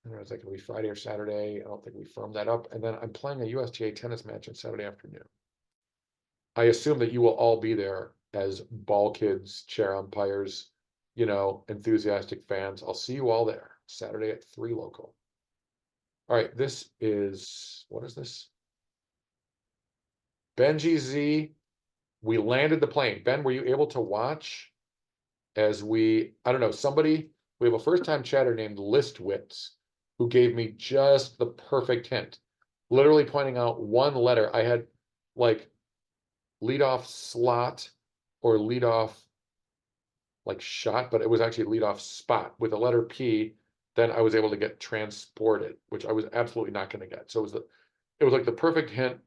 I don't know, it's like it'll be Friday or Saturday. I don't think we firmed that up. And then I'm playing a USTA tennis match on Saturday afternoon. I assume that you will all be there as ball kids, chair umpires, enthusiastic fans. I'll see you all there Saturday at 3 local. All right, what is this? Benji Z, we landed the plane. Ben, were you able to watch as I don't know, we have a first-time chatter named Listwitz who gave me just the perfect hint, literally pointing out one letter. I had like lead off slot or lead off like shot, but it was actually lead off spot with the letter P. Then I was able to get transported, which I was absolutely not going to get. So it was like the perfect hint.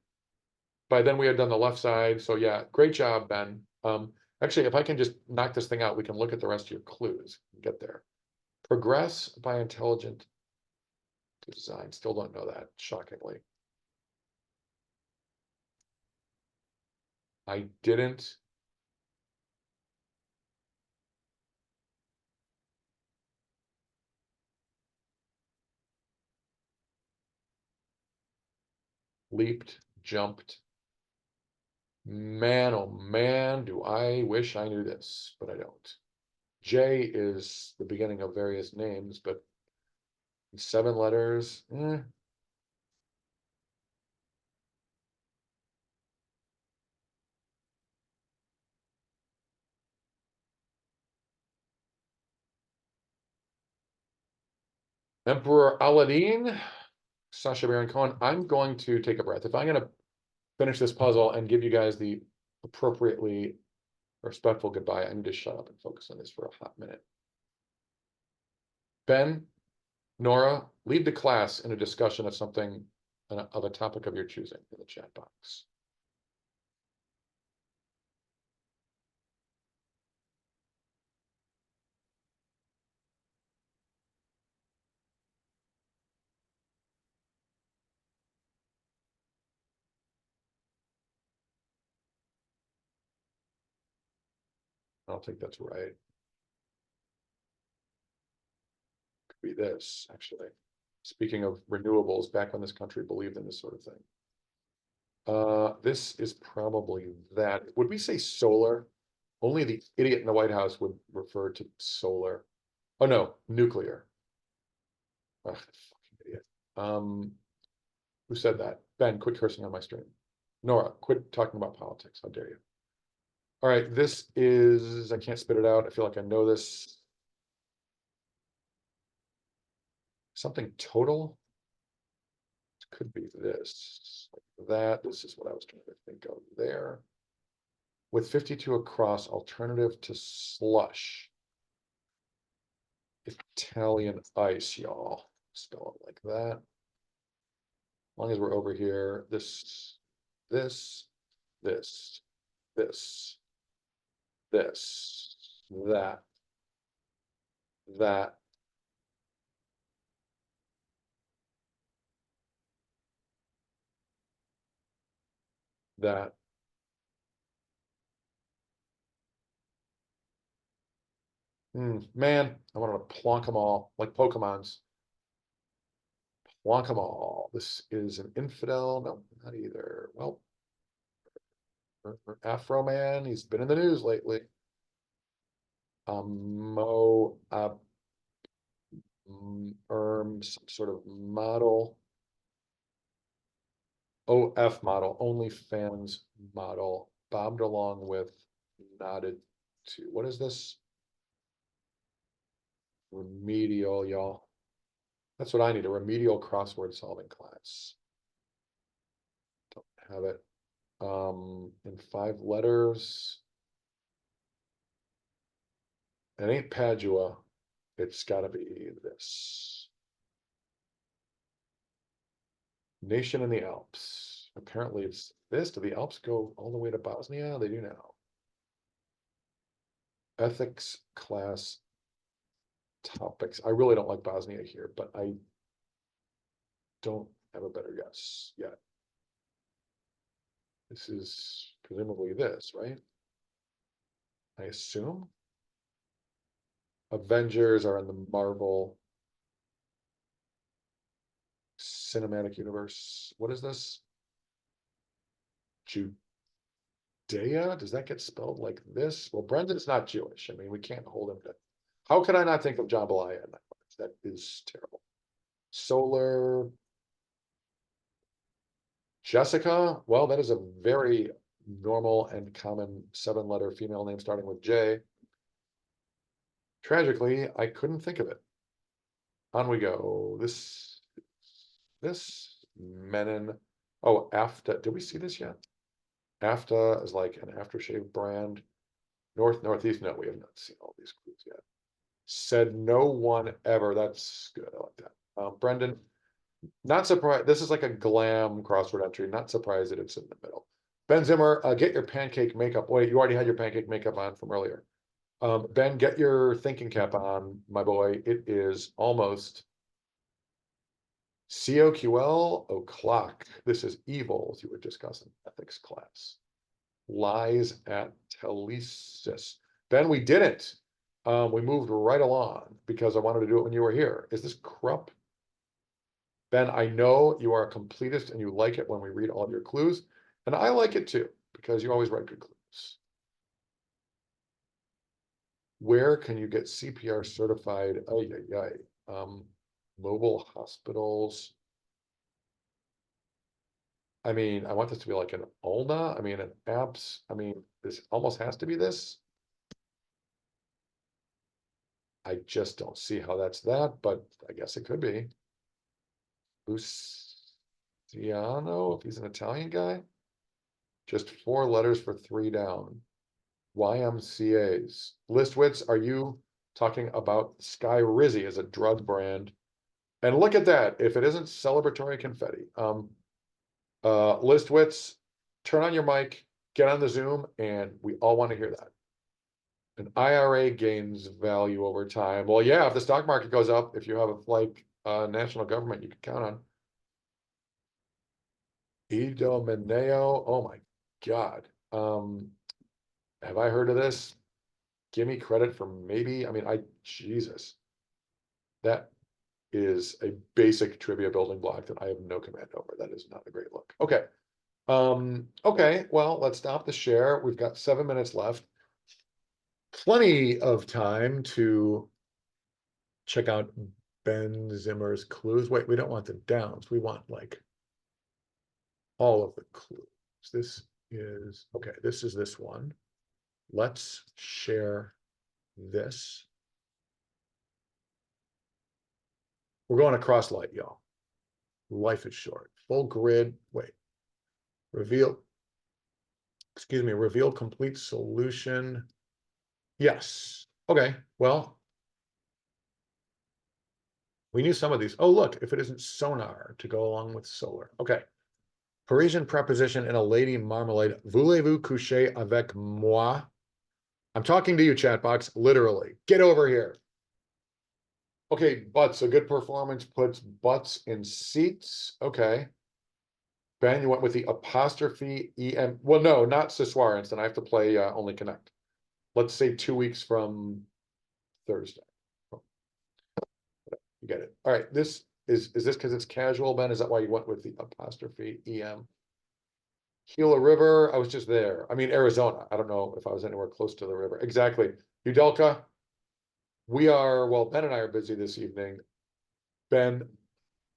By then we had done the left side. So yeah, great job, Ben. Actually, if I can just knock this thing out, we can look at the rest of your clues and get there. Progress by intelligent design. Still don't know that, shockingly. I didn't. Leaped, jumped. Man, oh man, do I wish I knew this, but I don't. J is the beginning of various names, but 7 letters. Emperor Aladdin, Sacha Baron Cohen. I'm going to take a breath. If I'm going to finish this puzzle and give you guys the appropriately respectful goodbye, I need to shut up and focus on this for a hot minute. Ben, Nora, lead the class in a discussion of something, of a topic of your choosing in the chat box. I don't think that's right. Could be this, actually. Speaking of renewables, back when this country believed in this sort of thing. This is probably that. Would we say solar? Only the idiot in the White House would refer to solar. Oh no, nuclear. Ugh, fucking idiot. Who said that? Ben, quit cursing on my stream. Nora, quit talking about politics. How dare you? All right, this is, I can't spit it out. I feel like I know this. Something total. It could be this, like that. This is what I was trying to think of there. With 52 across, alternative to slush. Italian ice, y'all. Spell it like that. As long as we're over here, this, this, this, this, that, that. That. Man, I want to plonk them all like Pokemons. Plonk them all. This is an infidel. No, not either. Well, Afro Man, he's been in the news lately. Mo some sort of model. OF model, OnlyFans model, bobbed along with, nodded to, what is this? Remedial, y'all. That's what I need, a remedial crossword solving class. Don't have it. In 5 letters. It ain't Padua. It's gotta be this. Nation in the Alps. Apparently it's this. Do the Alps go all the way to Bosnia? They do now. ethics class topics. I really don't like Bosnia here, but I don't have a better guess yet. This is presumably this, right? I assume. Avengers are in the Marvel Cinematic Universe. What is this? Judea? Does that get spelled like this? Well, Brendan's not Jewish. I mean, we can't hold him to. How could I not think of jambalaya in that? That is terrible. Solar. Jessica, well, that is a very normal and common 7-letter female name starting with J. Tragically, I couldn't think of it. On we go. This Menon. Oh, AFTA. Did we see this yet? AFTA is like an aftershave brand. Northeast. No, we have not seen all these clues yet. Said no one ever. That's good. I like that. Brendan, not surprised. This is like a glam crossword entry. Not surprised that it's in the middle. Ben Zimmer, get your pancake makeup. Wait, you already had your pancake makeup on from earlier. Ben, get your thinking cap on, my boy. It is almost COQL o'clock. This is evil, as you were discussing, ethics class. Lies at telesis. Ben, we didn't. We moved right along because I wanted to do it when you were here. Is this Krupp? Ben, I know you are a completist and you like it when we read all of your clues. And I like it too, because you always write good clues. Where can you get CPR certified? Oh, yeah. Mobile hospitals. I mean, I want this to be like an Ulna. I mean, an apps. I mean, this almost has to be this. I just don't see how that's that, but I guess it could be. Luciano, if he's an Italian guy. Just 4 letters for 3 down. YMCA's. Listwitz, are you talking about Sky Rizzy as a drug brand? And look at that, if it isn't celebratory confetti. Listwitz, turn on your mic, get on the Zoom, and we all want to hear that. An IRA gains value over time. Well, yeah, if the stock market goes up, if you have a like national government you can count on. Idomeneo, oh my God. Have I heard of this? Give me credit for maybe, I mean, Jesus. That is a basic trivia building block that I have no command over. That is not a great look. Okay. Okay, well, let's stop the share. We've got 7 minutes left. Plenty of time to check out Ben Zimmer's clues. Wait, we don't want the downs. We want like all of the clues. This is, okay, this is this one. Let's share this. We're going across light, y'all. Life is short. Full grid. Wait. Reveal. Excuse me. Reveal complete solution. Yes. Okay. Well, we knew some of these. Oh, look. If it isn't sonar to go along with solar. Okay. Parisian preposition in a lady marmalade. Voulez-vous coucher avec moi? I'm talking to you, chat box. Literally. Get over here. Okay, butts. A good performance puts butts in seats. Okay. Ben, you went with the apostrophe EM. Well, no, not Siswarans. Then I have to play only connect. Let's say 2 weeks from Thursday. You get it. All right. This is this because it's casual, Ben? Is that why you went with the apostrophe EM? Gila River. I was just there. I mean, Arizona. I don't know if I was anywhere close to the river. Exactly. Udelka. We are, well, Ben and I are busy this evening. Ben,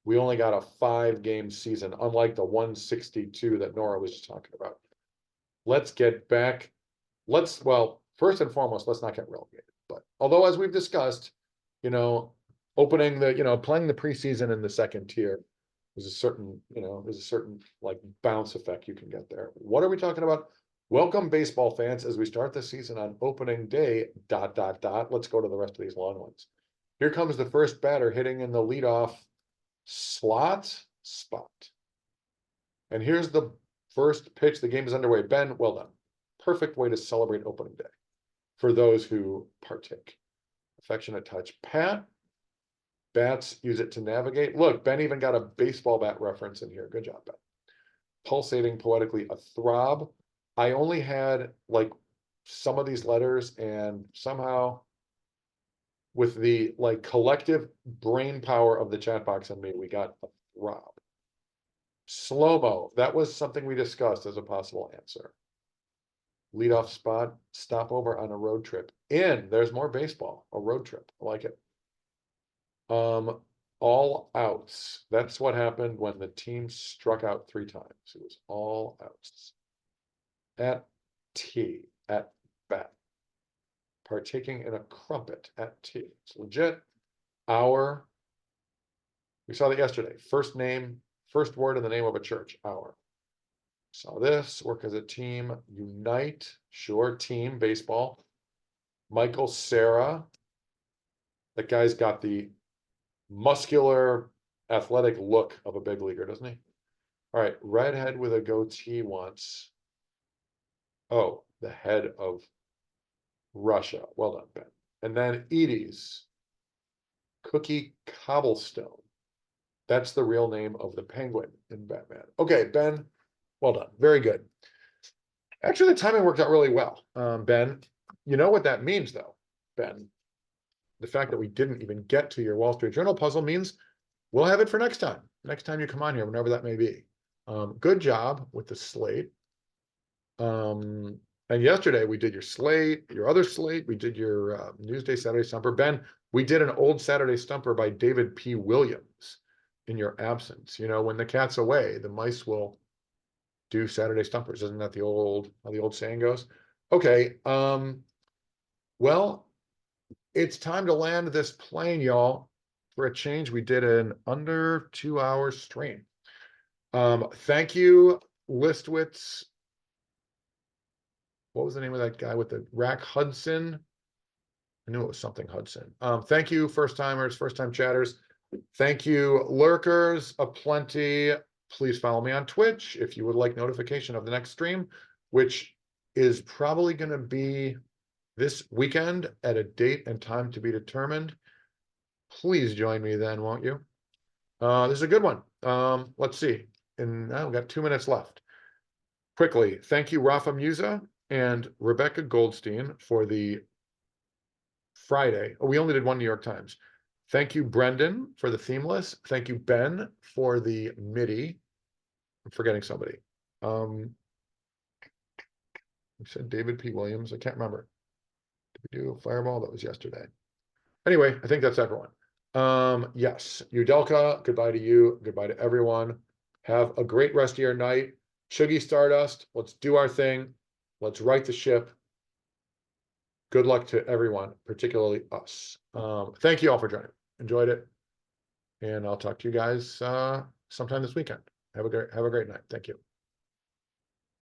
we only got a 5-game season, unlike the 162 that Nora was just talking about. Let's get back. Well, first and foremost, let's not get relegated. But although, as we've discussed, opening playing the preseason in the second tier, there's a certain like bounce effect you can get there. What are we talking about? Welcome, baseball fans, as we start the season on opening day, ... Let's go to the rest of these long ones. Here comes the first batter hitting in the leadoff spot. And here's the first pitch. The game is underway. Ben, well done. Perfect way to celebrate opening day. for those who partake. Affectionate touch. Pat, bats use it to navigate. Look, Ben even got a baseball bat reference in here. Good job, Ben. Pulsating poetically, a throb. I only had like some of these letters, and somehow with the like collective brain power of the chat box and me, we got a throb. Slow-mo, that was something we discussed as a possible answer. Leadoff spot, stopover on a road trip. There's more baseball, a road trip. I like it. All outs. That's what happened when the team struck out 3 times. It was all outs. At bat. Partaking in a crumpet at tea. It's legit. Our. We saw that yesterday. First name, first word in the name of a church. Our. Saw this. Work as a team. Unite. Sure. Team baseball. Michael Cera. That guy's got the muscular, athletic look of a big leaguer, doesn't he? All right, redhead with a goatee once. Oh, the head of Russia. Well done, Ben. And then Edie's Cookie Cobblestone. That's the real name of the penguin in Batman. Okay, Ben, well done. Very good. Actually, the timing worked out really well, Ben. You know what that means, though, Ben? The fact that we didn't even get to your Wall Street Journal puzzle means we'll have it for next time. Next time you come on here, whenever that may be. Good job with the slate. And yesterday we did your slate, your other slate. We did your Newsday Saturday Stumper. Ben, we did an old Saturday Stumper by David P. Williams in your absence. You know, when the cat's away, the mice will do Saturday Stumpers. Isn't that how the old saying goes? Okay. Well, it's time to land this plane, y'all. For a change, we did an under 2-hour stream. Thank you, Listwitz. What was the name of that guy with the rack? Hudson. I knew it was something Hudson. Thank you, first timers, first time chatters. Thank you, lurkers aplenty. Please follow me on Twitch if you would like notification of the next stream, which is probably going to be this weekend at a date and time to be determined. Please join me then, won't you? This is a good one. Let's see. And now we've got 2 minutes left. Quickly, thank you, Rafa Musa and Rebecca Goldstein for the Friday. Oh, we only did one New York Times. Thank you, Brendan, for the themeless. Thank you, Ben, for the MIDI. I'm forgetting somebody. We said David P. Williams. I can't remember. Did we do a Fireball? That was yesterday. Anyway, I think that's everyone. Yes, Udelka, goodbye to you. Goodbye to everyone. Have a great rest of your night. Chuggy Stardust, let's do our thing. Let's right the ship. Good luck to everyone, particularly us. Thank you all for joining. Enjoyed it. And I'll talk to you guys sometime this weekend. Have a great night. Thank you.